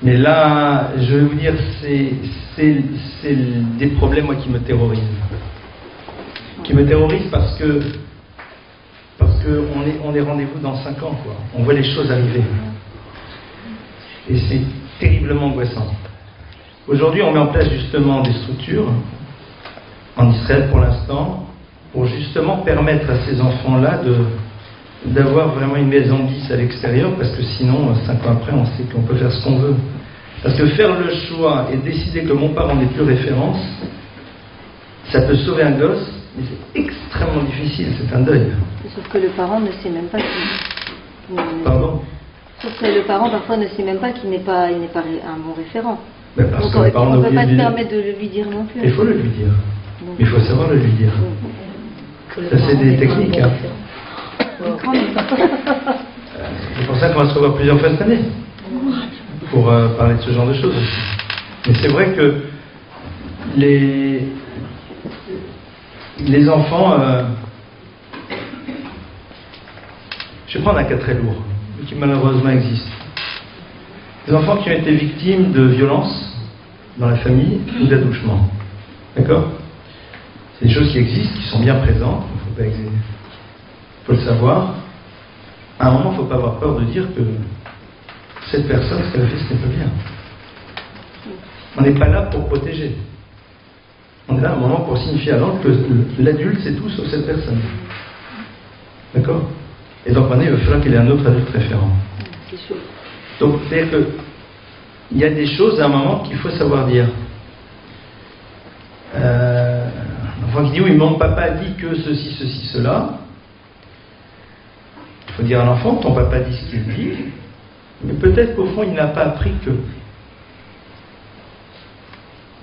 Mais là, je vais vous dire, c'est des problèmes, moi, qui me terrorisent. Qui me terrorisent parce que on est rendez-vous dans 5 ans, quoi. On voit les choses arriver. Et c'est terriblement angoissant. Aujourd'hui, on met en place justement des structures, en Israël pour l'instant, pour justement permettre à ces enfants-là d'avoir vraiment une maison de 10 à l'extérieur, parce que sinon, 5 ans après, on sait qu'on peut faire ce qu'on veut. Parce que faire le choix et décider que mon parent n'est plus référence, ça peut sauver un gosse, Mais c'est extrêmement difficile, c'est un deuil. Sauf que le parent ne sait même pas qu'il... Pardon? Sauf que le parent parfois ne sait même pas qu'il n'est pas un bon référent. Ben parce Donc que le parent on ne peut n'a pas se oublié de permettre de le lui dire non plus. Il faut le lui dire. Donc, Il faut savoir le lui dire. Ça, c'est des techniques. Hein. C'est pour ça qu'on va se revoir plusieurs fois cette année. Pour parler de ce genre de choses aussi. Mais c'est vrai que les enfants... je vais prendre un cas très lourd, mais qui malheureusement existe. Les enfants qui ont été victimes de violences dans la famille ou d'attouchement. D'accord? C'est des choses qui existent, qui sont bien présentes, il faut le savoir. À un moment, il ne faut pas avoir peur de dire que cette personne, ce qu'elle a fait, ce n'est pas bien. On n'est pas là pour protéger. On est là à un moment pour signifier à l'autre que l'adulte, c'est tout sauf cette personne. D'accord? Et donc maintenant, il va falloir qu'il y ait un autre adulte référent. Donc, c'est-à-dire qu'il y a des choses à un moment qu'il faut savoir dire. L'enfant qui dit oui, mon papa a dit que ceci, ceci, cela. Il faut dire à l'enfant, ton papa dit ce qu'il dit, mais peut-être qu'au fond, il n'a pas appris que.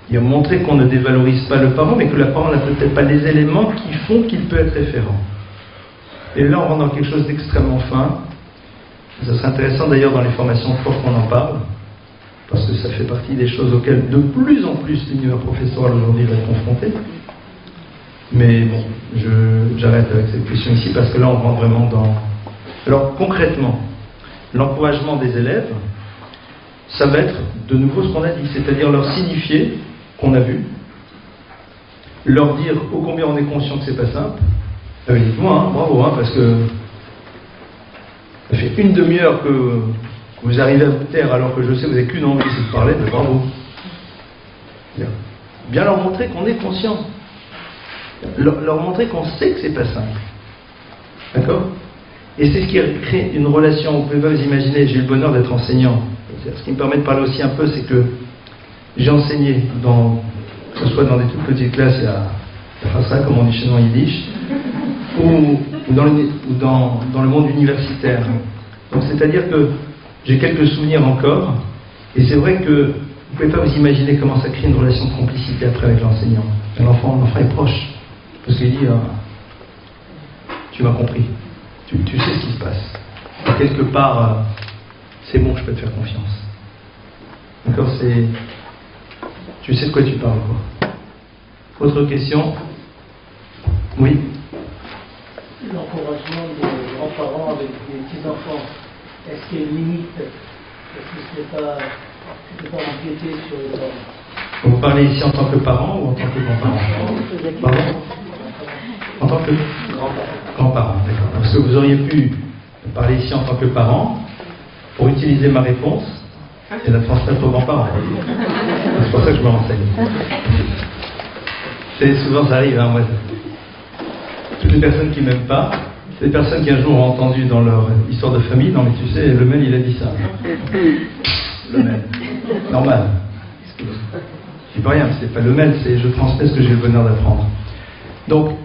Il a montré qu'on ne dévalorise pas le parent, mais que le parent n'a peut-être pas les éléments qui font qu'il peut être référent. Et là, on rentre dans quelque chose d'extrêmement fin. Ça serait intéressant d'ailleurs dans les formations fortes qu'on en parle, parce que ça fait partie des choses auxquelles de plus en plus l'univers professoral aujourd'hui va être confronté. Mais bon, j'arrête avec cette question ici, parce que là, on rentre vraiment dans... Alors, concrètement, l'encouragement des élèves, ça va être de nouveau ce qu'on a dit, c'est-à-dire leur signifier qu'on a vu, leur dire ô combien on est conscient que c'est pas simple. Dites-moi, hein, bravo, hein, parce que ça fait une demi-heure que vous arrivez à vous taire alors que je sais que vous n'avez qu'une envie, c'est de parler, de bravo. Bien leur montrer qu'on est conscient. Leur montrer qu'on sait que c'est pas simple. D'accord? Et c'est ce qui crée une relation. Vous pouvez pas vous imaginer, j'ai eu le bonheur d'être enseignant. Ce qui me permet de parler aussi un peu, c'est que j'ai enseigné, que ce soit dans des toutes petites classes et à Fassa, comme on dit chez nous en yiddish, ou dans le monde universitaire. Donc c'est-à-dire que j'ai quelques souvenirs encore, et c'est vrai que vous ne pouvez pas vous imaginer comment ça crée une relation de complicité après avec l'enseignant. L'enfant est proche, parce qu'il dit tu m'as compris, tu sais ce qui se passe. Et quelque part, c'est bon, je peux te faire confiance. D'accord, tu sais de quoi tu parles, quoi. Autre question? Oui. L'encouragement des grands-parents avec les petits-enfants, est-ce qu'il y a une limite? Est-ce que ce n'est pas empiéter sur les parents? Vous parlez ici en tant que parent ou en tant que grand-parent? Pardon? En tant que grand-parent, d'accord. Parce que vous auriez pu parler ici en tant que parent pour utiliser ma réponse et la transmettre aux grands-parents. C'est pour ça que je me renseigne. Souvent ça arrive, hein, moi. Toutes les personnes qui m'aiment pas, c'est des personnes qui un jour ont entendu dans leur histoire de famille, non mais tu sais, le mail il a dit ça. Le mail. Normal. Je dis pas rien, c'est pas le mail, c'est je transmets ce que j'ai le bonheur d'apprendre. Donc,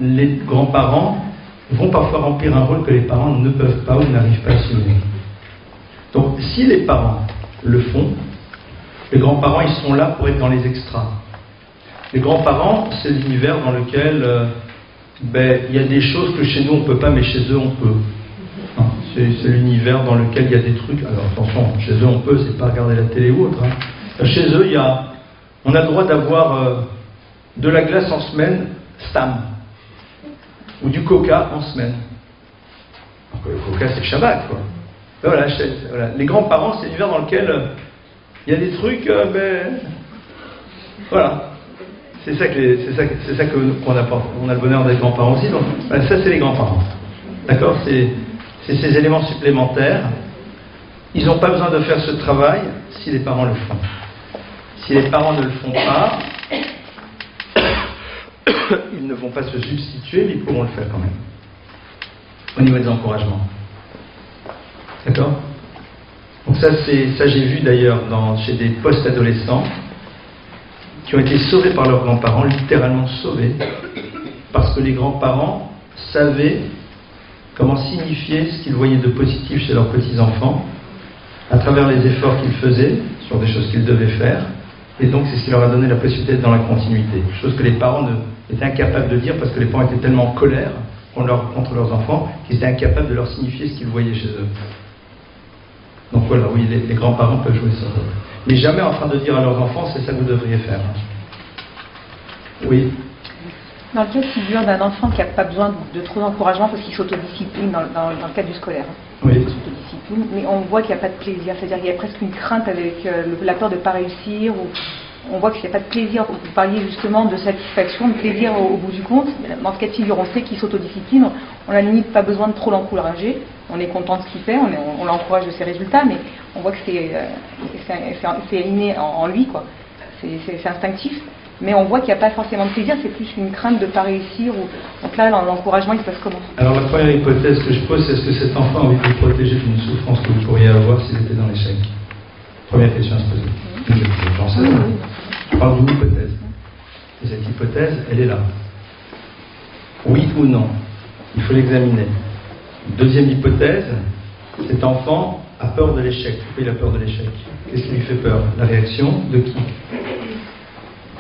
les grands-parents vont parfois remplir un rôle que les parents ne peuvent pas ou n'arrivent pas à assumer. Donc, si les parents le font, les grands-parents ils sont là pour être dans les extras. Les grands-parents, c'est l'univers dans lequel il y a des choses que chez nous on ne peut pas, mais chez eux on peut. Hein, c'est l'univers dans lequel il y a des trucs. Alors attention, chez eux on peut, c'est pas regarder la télé ou autre. Hein. Chez eux, on a le droit d'avoir de la glace en semaine, Stam, ou du coca en semaine. Donc, le coca c'est le Shabbat, quoi. Voilà. Les grands-parents, c'est l'univers dans lequel il y a des trucs, voilà. C'est ça qu'on apporte. On a le bonheur d'être grands-parents aussi. Donc, voilà, ça, c'est les grands-parents. D'accord? C'est ces éléments supplémentaires. Ils n'ont pas besoin de faire ce travail si les parents le font. Si les parents ne le font pas, ils ne vont pas se substituer, mais ils pourront le faire quand même. Au niveau des encouragements. D'accord? Donc ça j'ai vu d'ailleurs chez des post-adolescents qui ont été sauvés par leurs grands-parents, littéralement sauvés, parce que les grands-parents savaient comment signifier ce qu'ils voyaient de positif chez leurs petits-enfants, à travers les efforts qu'ils faisaient sur des choses qu'ils devaient faire, et donc c'est ce qui leur a donné la possibilité d'être dans la continuité. Chose que les parents étaient incapables de dire parce que les parents étaient tellement en colère contre leurs enfants qu'ils étaient incapables de leur signifier ce qu'ils voyaient chez eux. Donc voilà, oui, les grands-parents peuvent jouer ça. Mais jamais en train de dire à leurs enfants, c'est ça que vous devriez faire. Oui. Dans le cas de figure d'un enfant qui n'a pas besoin de trop d'encouragement parce qu'il s'autodiscipline dans le cadre du scolaire. Oui. Il s'autodiscipline, mais on voit qu'il n'y a pas de plaisir. C'est-à-dire qu'il y a presque une crainte avec la peur de ne pas réussir. Ou on voit qu'il n'y a pas de plaisir. Vous parliez justement de satisfaction, de plaisir au bout du compte. Dans ce cas de figure, on sait qu'il s'autodiscipline. On n'a limite pas besoin de trop l'encourager. On est content de ce qu'il fait, on l'encourage de ses résultats, mais on voit que c'est inné en lui, quoi. C'est instinctif. Mais on voit qu'il n'y a pas forcément de plaisir, c'est plus une crainte de ne pas réussir. Donc là, l'encouragement, il se passe comment? Alors la première hypothèse que je pose, c'est est-ce que cet enfant a envie de vous protéger d'une souffrance que vous pourriez avoir s'il était dans l'échec? Première question à se poser. J'en sais rien. Je parle d'une hypothèse. Et cette hypothèse, elle est là. Oui ou non? Il faut l'examiner. Deuxième hypothèse, cet enfant a peur de l'échec. Pourquoi il a peur de l'échec? Qu'est-ce qui lui fait peur? La réaction de qui?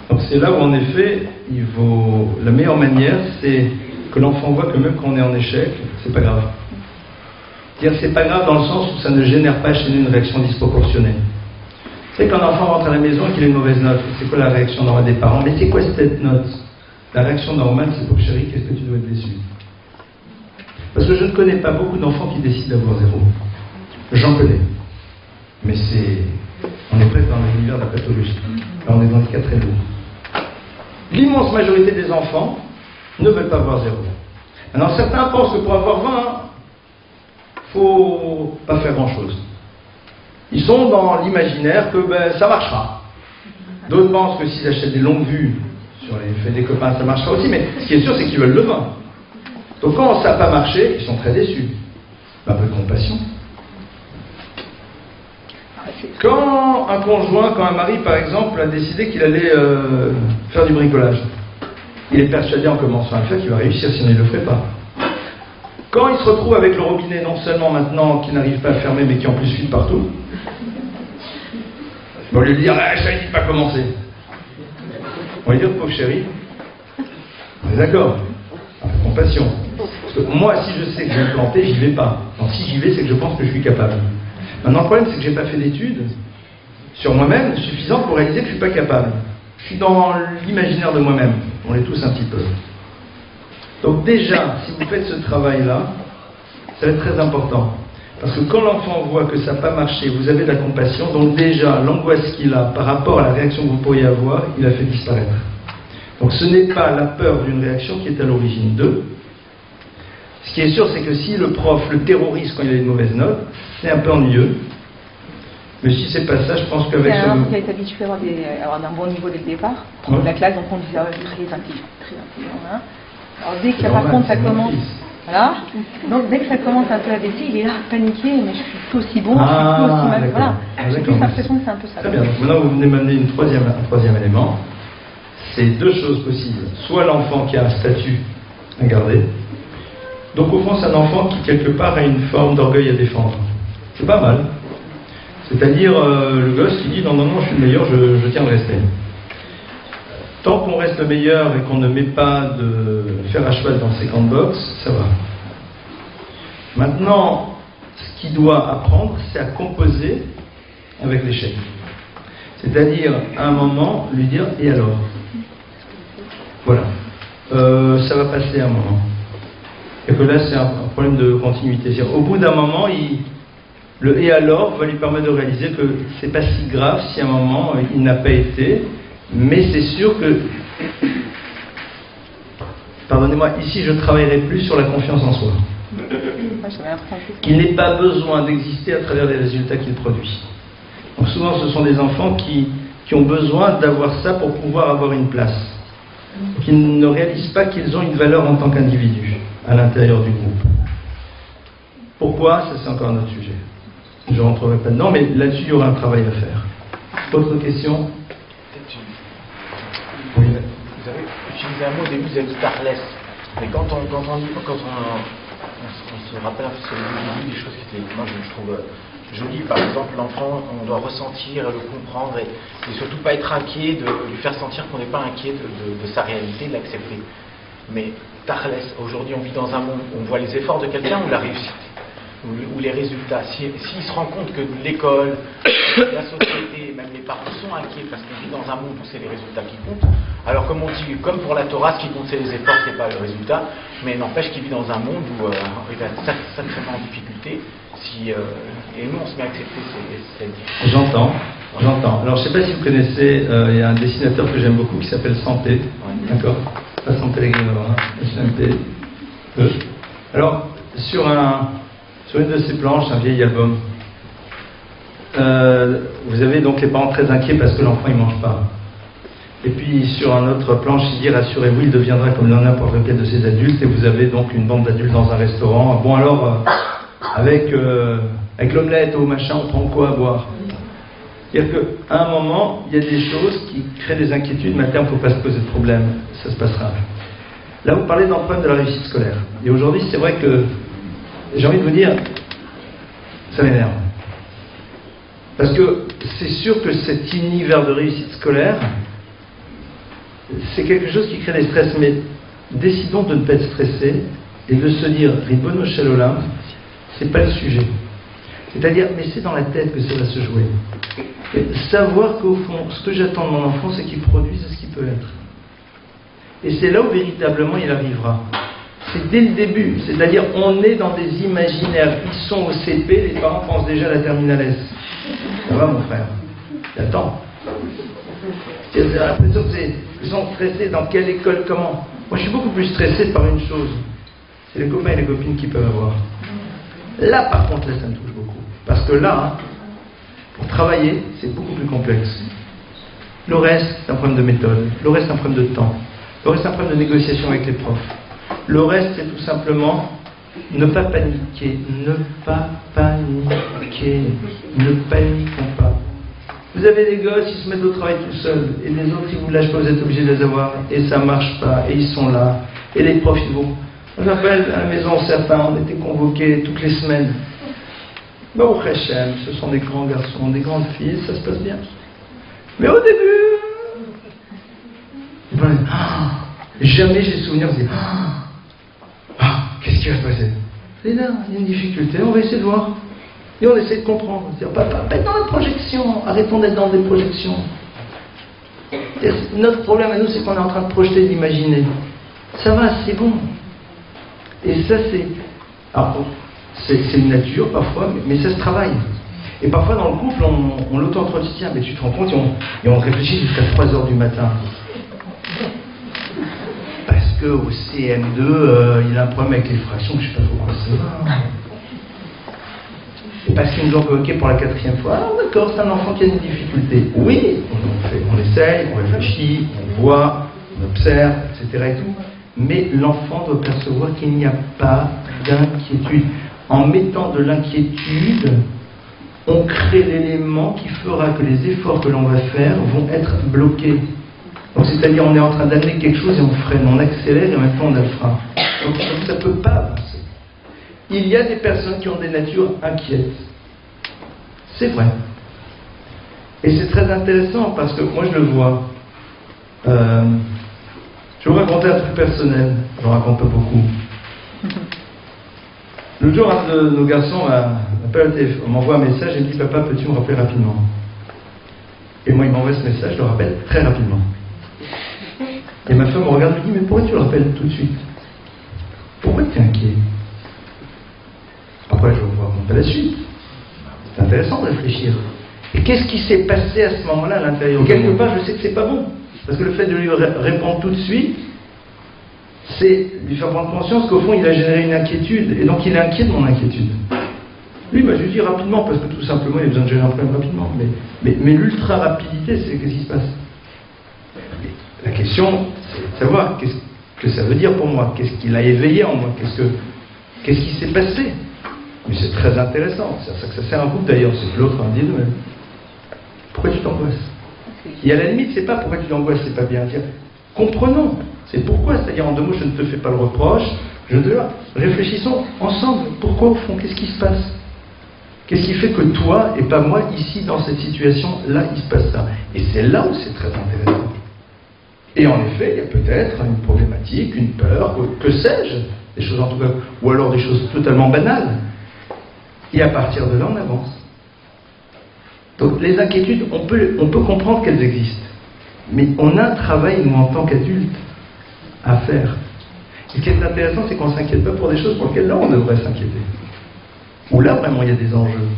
Donc c'est là où en effet, la meilleure manière, c'est que l'enfant voit que même quand on est en échec, c'est pas grave. Dire c'est pas grave dans le sens où ça ne génère pas chez nous une réaction disproportionnée. C'est quand un enfant rentre à la maison et qu'il a une mauvaise note, c'est quoi la réaction normale des parents? Mais c'est quoi cette note? La réaction normale, c'est pour chérie, qu'est-ce que tu dois être déçu? Parce que je ne connais pas beaucoup d'enfants qui décident d'avoir 0. J'en connais. Mais on est presque dans l'univers de la pathologie. Là, on est dans le cas très lourd. L'immense majorité des enfants ne veulent pas avoir 0. Alors certains pensent que pour avoir 20, faut pas faire grand-chose. Ils sont dans l'imaginaire que ça marchera. D'autres pensent que s'ils achètent des longues vues sur les faits des copains, ça marchera aussi. Mais ce qui est sûr, c'est qu'ils veulent le 20. Donc quand ça n'a pas marché, ils sont très déçus. Un peu de compassion. Quand un mari par exemple a décidé qu'il allait faire du bricolage, il est persuadé en commençant à le faire qu'il va réussir, sinon il ne le ferait pas. Quand il se retrouve avec le robinet non seulement maintenant qui n'arrive pas à fermer mais qui en plus fuit partout, on va lui dire je t'avais dit de pas commencer. On va lui dire pauvre chérie, on est d'accord, un peu de compassion. Parce que moi, si je sais que je vais me planter, j'y vais pas. Donc si j'y vais, c'est que je pense que je suis capable. Maintenant, le problème, c'est que j'ai pas fait d'études sur moi-même suffisantes pour réaliser que je suis pas capable. Je suis dans l'imaginaire de moi-même. On l'est tous un petit peu. Donc déjà, si vous faites ce travail-là, ça va être très important. Parce que quand l'enfant voit que ça n'a pas marché, vous avez de la compassion, donc déjà, l'angoisse qu'il a par rapport à la réaction que vous pourriez avoir, il a fait disparaître. Donc ce n'est pas la peur d'une réaction qui est à l'origine d'eux. Ce qui est sûr, c'est que si le prof le terrorise quand il a une mauvaise note, c'est un peu ennuyeux. Mais si c'est pas ça, je pense qu'avec ce... Il a été habitué à avoir un bon niveau dès le départ. De la classe, donc on disait très intelligent. Hein. Alors dès que par contre ça commence... Voilà. Donc dès que ça commence un peu à baisser, il est là paniqué, mais je suis plus aussi bon, je suis plus aussi mal. Voilà. J'ai plus l'impression que c'est un peu ça. Très bien. Donc maintenant vous venez m'amener un troisième élément. C'est deux choses possibles. Soit l'enfant qui a un statut à garder. Donc au fond c'est un enfant qui quelque part a une forme d'orgueil à défendre. C'est pas mal. C'est-à-dire le gosse qui dit non, je suis le meilleur, je tiens de rester. Tant qu'on reste le meilleur et qu'on ne met pas de fer à cheval dans ses camps de boxe, ça va. Maintenant, ce qu'il doit apprendre, c'est à composer avec l'échec. C'est-à-dire, à un moment, lui dire « et alors ?» Voilà. Ça va passer un moment. Et que là, c'est un problème de continuité. C'est-à-dire, au bout d'un moment, le « et alors » va lui permettre de réaliser que c'est pas si grave si à un moment, il n'a pas été. Mais c'est sûr que, pardonnez-moi, ici je travaillerai plus sur la confiance en soi. Qu'il n'ait pas besoin d'exister à travers les résultats qu'il produit. Donc souvent ce sont des enfants qui ont besoin d'avoir ça pour pouvoir avoir une place. Qui ne réalisent pas qu'ils ont une valeur en tant qu'individu à l'intérieur du groupe. Pourquoi? Ça c'est encore un autre sujet. Je ne rentrerai pas dedans, mais là-dessus il y aura un travail à faire. Autre question? utilisé un mot au début, vous avez dit tarless. Mais quand on se rappelle un peu sur le début des choses qui étaient, moi je trouve jolies, par exemple l'enfant, on doit ressentir, le comprendre et surtout pas être inquiet, de lui faire sentir qu'on n'est pas inquiet de sa réalité, de l'accepter. Mais tarless, aujourd'hui on vit dans un monde où on voit les efforts de quelqu'un ou la réussite, ou les résultats. S'il se rend compte que l'école, la société, même les parents sont inquiets parce qu'on vit dans un monde où c'est les résultats qui comptent, alors comme on dit, comme pour la Torah, ce qui compte c'est les efforts, c'est pas le résultat, mais n'empêche qu'il vit dans un monde où il va être sacrément en difficulté, et nous on se met à accepter cette difficulté. J'entends. Alors je sais pas si vous connaissez, il y a un dessinateur que j'aime beaucoup qui s'appelle Santé, d'accord, pas Santé Pellegrino, hein, SMP. Alors sur une de ces planches, un vieil album, vous avez donc les parents très inquiets parce que l'enfant il mange pas. Et puis sur un autre planche, il dit rassurez-vous, il deviendra comme n'importe lequel de ces adultes. Et vous avez donc une bande d'adultes dans un restaurant. Bon alors, avec l'omelette ou machin, on prend quoi à boire? C'est-à-dire qu'à un moment, il y a des choses qui créent des inquiétudes, mais à terme, il ne faut pas se poser de problème, ça se passera. Là, vous parlez d'empreinte de la réussite scolaire. Et aujourd'hui, c'est vrai que j'ai envie de vous dire, ça m'énerve. Parce que c'est sûr que cet univers de réussite scolaire, c'est quelque chose qui crée des stress, mais décidons de ne pas être stressés et de se dire, Ribono Shel Olam, c'est pas le sujet. C'est-à-dire, mais c'est dans la tête que ça va se jouer. Et savoir qu'au fond, ce que j'attends de mon enfant, c'est qu'il produise ce qu'il peut être. Et c'est là où véritablement il arrivera. C'est dès le début, c'est-à-dire on est dans des imaginaires, ils sont au CP, les parents pensent déjà à la terminale S. Ça va mon frère? Attends. J'ai l'impression qu'ils sont stressés dans quelle école, comment. Moi je suis beaucoup plus stressé par une chose, c'est les copains et les copines qu'ils peuvent avoir. Là par contre, là ça me touche beaucoup. Parce que là, pour travailler, c'est beaucoup plus complexe. Le reste, c'est un problème de méthode. Le reste, c'est un problème de temps. Le reste, c'est un problème de négociation avec les profs. Le reste, c'est tout simplement ne pas paniquer. Ne pas paniquer. Ne paniquons pas. Vous avez des gosses, ils se mettent au travail tout seuls. Et les autres, ils vous lâchent pas, vous êtes obligés de les avoir. Et ça marche pas. Et ils sont là. Et les profs, ils vont. J'appelle à la maison certains, on était convoqués toutes les semaines. Baruch Hashem, ce sont des grands garçons, des grandes filles, ça se passe bien. Mais au début, jamais j'ai souvenir de dire qu'est-ce qui va se passer? C'est là, il y a une difficulté, on va essayer de voir. Et on essaie de comprendre. Dire, pas être dans la projection, arrêtons d'être dans des projections. Notre problème à nous, c'est qu'on est en train de projeter, d'imaginer. Ça va, c'est bon. Et ça, c'est. Alors, c'est une nature parfois, mais ça se travaille. Et parfois dans le couple, on l'auto-entretient, mais tu te rends compte, et on réfléchit jusqu'à 3h du matin. Parce qu'au CM2, il a un problème avec les fractions, je ne sais pas trop quoi ça va. Et parce qu'ils nous ont convoqué pour la 4e fois, ah d'accord, c'est un enfant qui a une difficulté. Oui, on essaye, on réfléchit, on voit, on observe, etc. et tout. Mais l'enfant doit percevoir qu'il n'y a pas d'inquiétude. En mettant de l'inquiétude, on crée l'élément qui fera que les efforts que l'on va faire vont être bloqués. Donc c'est-à-dire on est en train d'amener quelque chose et on freine, on accélère et en même temps on a le frein. Donc ça ne peut pas avancer. Il y a des personnes qui ont des natures inquiètes. C'est vrai. Et c'est très intéressant parce que moi je le vois. Je vais vous raconter un truc personnel. Je ne raconte pas beaucoup. L'autre jour, un de nos garçons m'envoie un message et me dit « Papa, peux-tu me rappeler rapidement ?» Et moi, il m'envoie ce message, je le rappelle très rapidement. Et ma femme me regarde et me dit « Mais pourquoi tu le rappelles tout de suite? Pourquoi tu es inquiet ?» Après, je vais vous raconter la suite. C'est intéressant de réfléchir. Et qu'est-ce qui s'est passé à ce moment-là à l'intérieur? Quelque part, je sais que c'est pas bon. Parce que le fait de lui répondre tout de suite, c'est lui faire prendre conscience qu'au fond il a généré une inquiétude et donc il est inquiet de mon inquiétude. Lui, je lui dis rapidement parce que tout simplement il a besoin de gérer un problème rapidement. Mais l'ultra rapidité, c'est qu'est-ce qui se passe? La question, c'est de savoir qu'est-ce que ça veut dire pour moi, qu'est-ce qu'il a éveillé en moi, qu'est-ce qui s'est passé. Mais c'est très intéressant, c'est à ça que ça sert un couple d'ailleurs, c'est que l'autre en dit de même. Pourquoi tu t'angoisses? Et à la limite, c'est pas pourquoi tu t'angoisses, c'est pas bien dire. Comprenons. C'est pourquoi, c'est-à-dire en 2 mots, je ne te fais pas le reproche, réfléchissons ensemble. Pourquoi au fond? Qu'est-ce qui se passe? Qu'est-ce qui fait que toi et pas moi, ici, dans cette situation-là, il se passe ça? Et c'est là où c'est très intéressant. Et en effet, il y a peut-être une problématique, une peur, que sais-je, des choses en tout cas, ou alors des choses totalement banales. Et à partir de là, on avance. Donc les inquiétudes, on peut comprendre qu'elles existent. Mais on a un travail, nous, en tant qu'adultes, à faire. Et ce qui est intéressant, c'est qu'on ne s'inquiète pas pour des choses pour lesquelles là, on devrait s'inquiéter. Où là, vraiment, il y a des enjeux.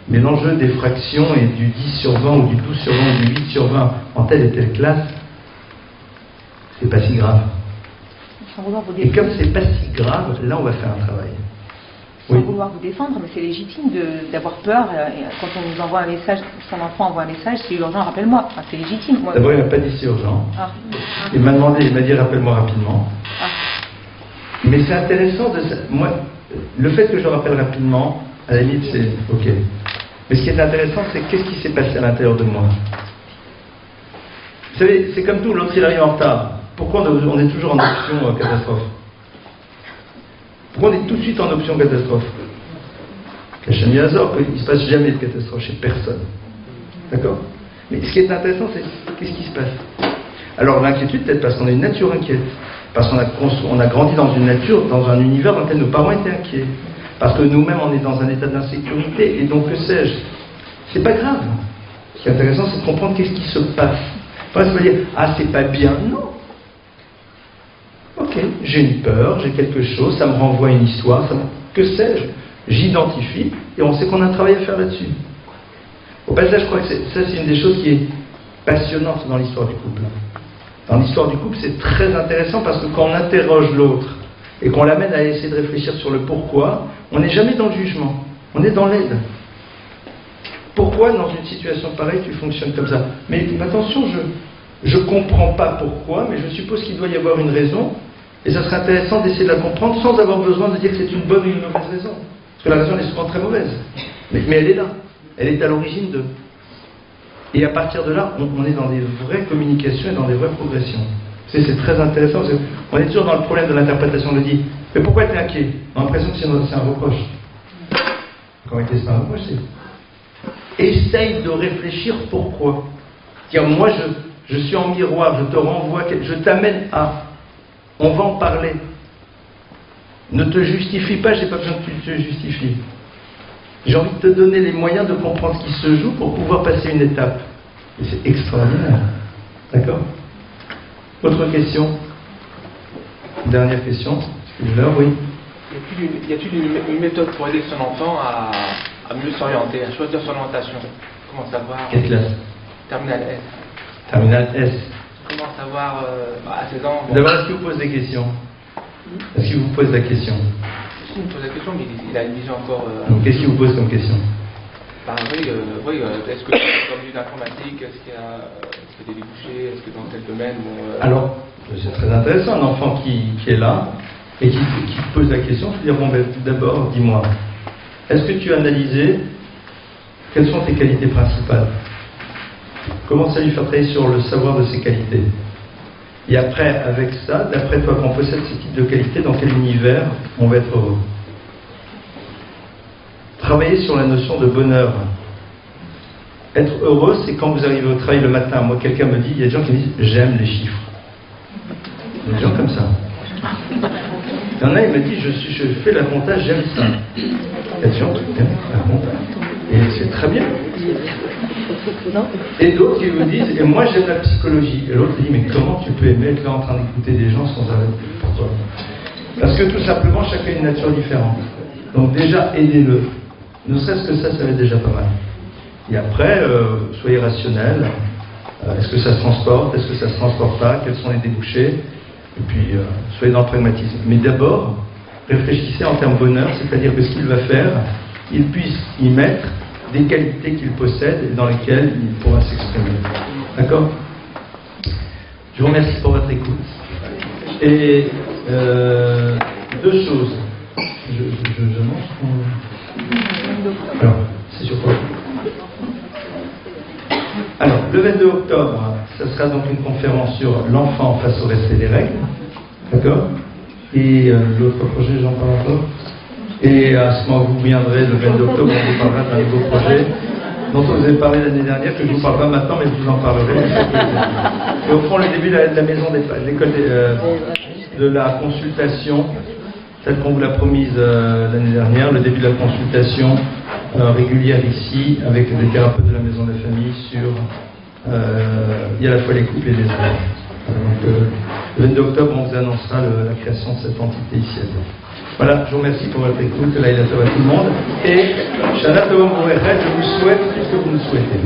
Mais l'enjeu des fractions et du 10 sur 20 ou du 12 sur 20 ou du 8 sur 20 en telle et telle classe, c'est pas si grave. Et comme c'est pas si grave, là, on va faire un travail. Sans vouloir vous défendre, mais c'est légitime d'avoir peur. Quand on nous envoie un message, son enfant envoie un message, c'est urgent, rappelle-moi. Enfin, c'est légitime. D'abord, il m'a pas dit c'est urgent. Il m'a demandé, il m'a dit rappelle-moi rapidement. Mais c'est intéressant moi, le fait que je rappelle rapidement, à la limite, c'est ok. Mais ce qui est intéressant, c'est qu'est-ce qui s'est passé à l'intérieur de moi. Vous savez, c'est comme tout, l'autre il arrive en retard. Pourquoi on est toujours en option catastrophe? Pourquoi on est tout de suite en option catastrophe? Cachemire Azor, il ne se passe jamais de catastrophe chez personne. D'accord? Mais ce qui est intéressant, c'est qu'est-ce qui se passe? Alors l'inquiétude, peut-être parce qu'on a une nature inquiète. Parce qu'on a grandi dans une nature, dans un univers dans lequel nos parents étaient inquiets. Parce que nous-mêmes, on est dans un état d'insécurité. Et donc, que sais-je? C'est pas grave. Ce qui est intéressant, c'est de comprendre qu'est-ce qui se passe. Pas se dire, ah, c'est pas bien. Non. Ok, j'ai une peur, j'ai quelque chose, ça me renvoie à une histoire, que sais-je? J'identifie, et on sait qu'on a un travail à faire là-dessus. Au passage, je crois que ça, c'est une des choses qui est passionnante dans l'histoire du couple. Dans l'histoire du couple, c'est très intéressant parce que quand on interroge l'autre et qu'on l'amène à essayer de réfléchir sur le pourquoi, on n'est jamais dans le jugement, on est dans l'aide. Pourquoi dans une situation pareille tu fonctionnes comme ça? Mais attention, je ne comprends pas pourquoi, mais je suppose qu'il doit y avoir une raison, et ça serait intéressant d'essayer de la comprendre sans avoir besoin de dire que c'est une bonne ou une mauvaise raison. Parce que la raison elle est souvent très mauvaise. Mais elle est là, elle est à l'origine de. Et à partir de là, on est dans des vraies communications et dans des vraies progressions. C'est très intéressant, parce qu'on est toujours dans le problème de l'interprétation. On le dit, mais pourquoi tu es inquiet? On a l'impression que c'est un reproche. Quand c'est un reproche, c'est... Essaye de réfléchir pourquoi. Dire, moi je suis en miroir, je te renvoie, je t'amène à... On va en parler. Ne te justifie pas, je n'ai pas besoin que tu te justifies. J'ai envie de te donner les moyens de comprendre ce qui se joue pour pouvoir passer une étape. Et c'est extraordinaire. D'accord? Autre question? Dernière question? Oui. Y a-t-il une méthode pour aider son enfant à mieux s'orienter, à choisir son orientation? Comment savoir? Quelle classe? Terminale S. Terminale S. Comment savoir à 16 ans? D'abord, est-ce qu'il vous pose des questions? Est-ce qu'il vous pose la question? Il me pose la question, mais il a une vision encore... Donc, qu'est-ce qu'il vous pose comme question? Est-ce que c'est comme d'informatique? Est-ce qu'il y a des débouchés? Est-ce que dans tel domaine Alors, c'est très intéressant, un enfant qui est là et qui pose la question, je veux dire, bon, ben, d'abord, dis-moi, est-ce que tu as analysé quelles sont tes qualités principales? Comment ça lui fait travailler sur le savoir de ses qualités? Et après, avec ça, d'après toi, quand on possède ce type de qualité, dans quel univers on va être heureux? Travailler sur la notion de bonheur. Être heureux, c'est quand vous arrivez au travail le matin. Moi, quelqu'un me dit, il y a des gens qui me disent, j'aime les chiffres. Il y a des gens comme ça. Il y en a, il me dit, je fais la compta, j'aime ça. Il y a des gens qui aiment la compta. Et c'est très bien. Et d'autres qui vous disent, et moi j'aime la psychologie. Et l'autre dit, mais comment tu peux aimer être là en train d'écouter des gens sans arrêt? Pourquoi? Parce que tout simplement, chacun a une nature différente. Donc déjà, aidez-le. Ne serait-ce que ça va être déjà pas mal. Et après, soyez rationnel. Est-ce que ça se transporte? Est-ce que ça se transporte pas? Quels sont les débouchés? Et puis, soyez dans le pragmatisme. Mais d'abord, réfléchissez en termes bonheur, c'est-à-dire que ce qu'il va faire, il puisse y mettre des qualités qu'il possède et dans lesquelles il pourra s'exprimer. D'accord? Je vous remercie pour votre écoute. Et deux choses. Je mange. Alors, c'est sur quoi? Alors, le 22 octobre, ça sera donc une conférence sur l'enfant face au respect des règles. D'accord? Et l'autre projet, j'en parle encore. Et à ce moment, vous viendrez le 22 octobre, on vous parlera d'un nouveau projet dont on vous avez parlé l'année dernière, que je vous parlerai maintenant, mais je vous en parlerai. Et au fond, le début de la maison de l'école de la consultation, telle qu'on vous l'a promise l'année dernière, le début de la consultation régulière ici, avec des thérapeutes de la maison des familles sur il y a à la fois les couples et les enfants. Donc, le 22 octobre, on vous annoncera la création de cette entité ici à Lyon. Voilà, je vous remercie pour votre écoute, là il a à tout le monde. Et Shana Tova Moueret, je vous souhaite tout ce que vous nous souhaitez.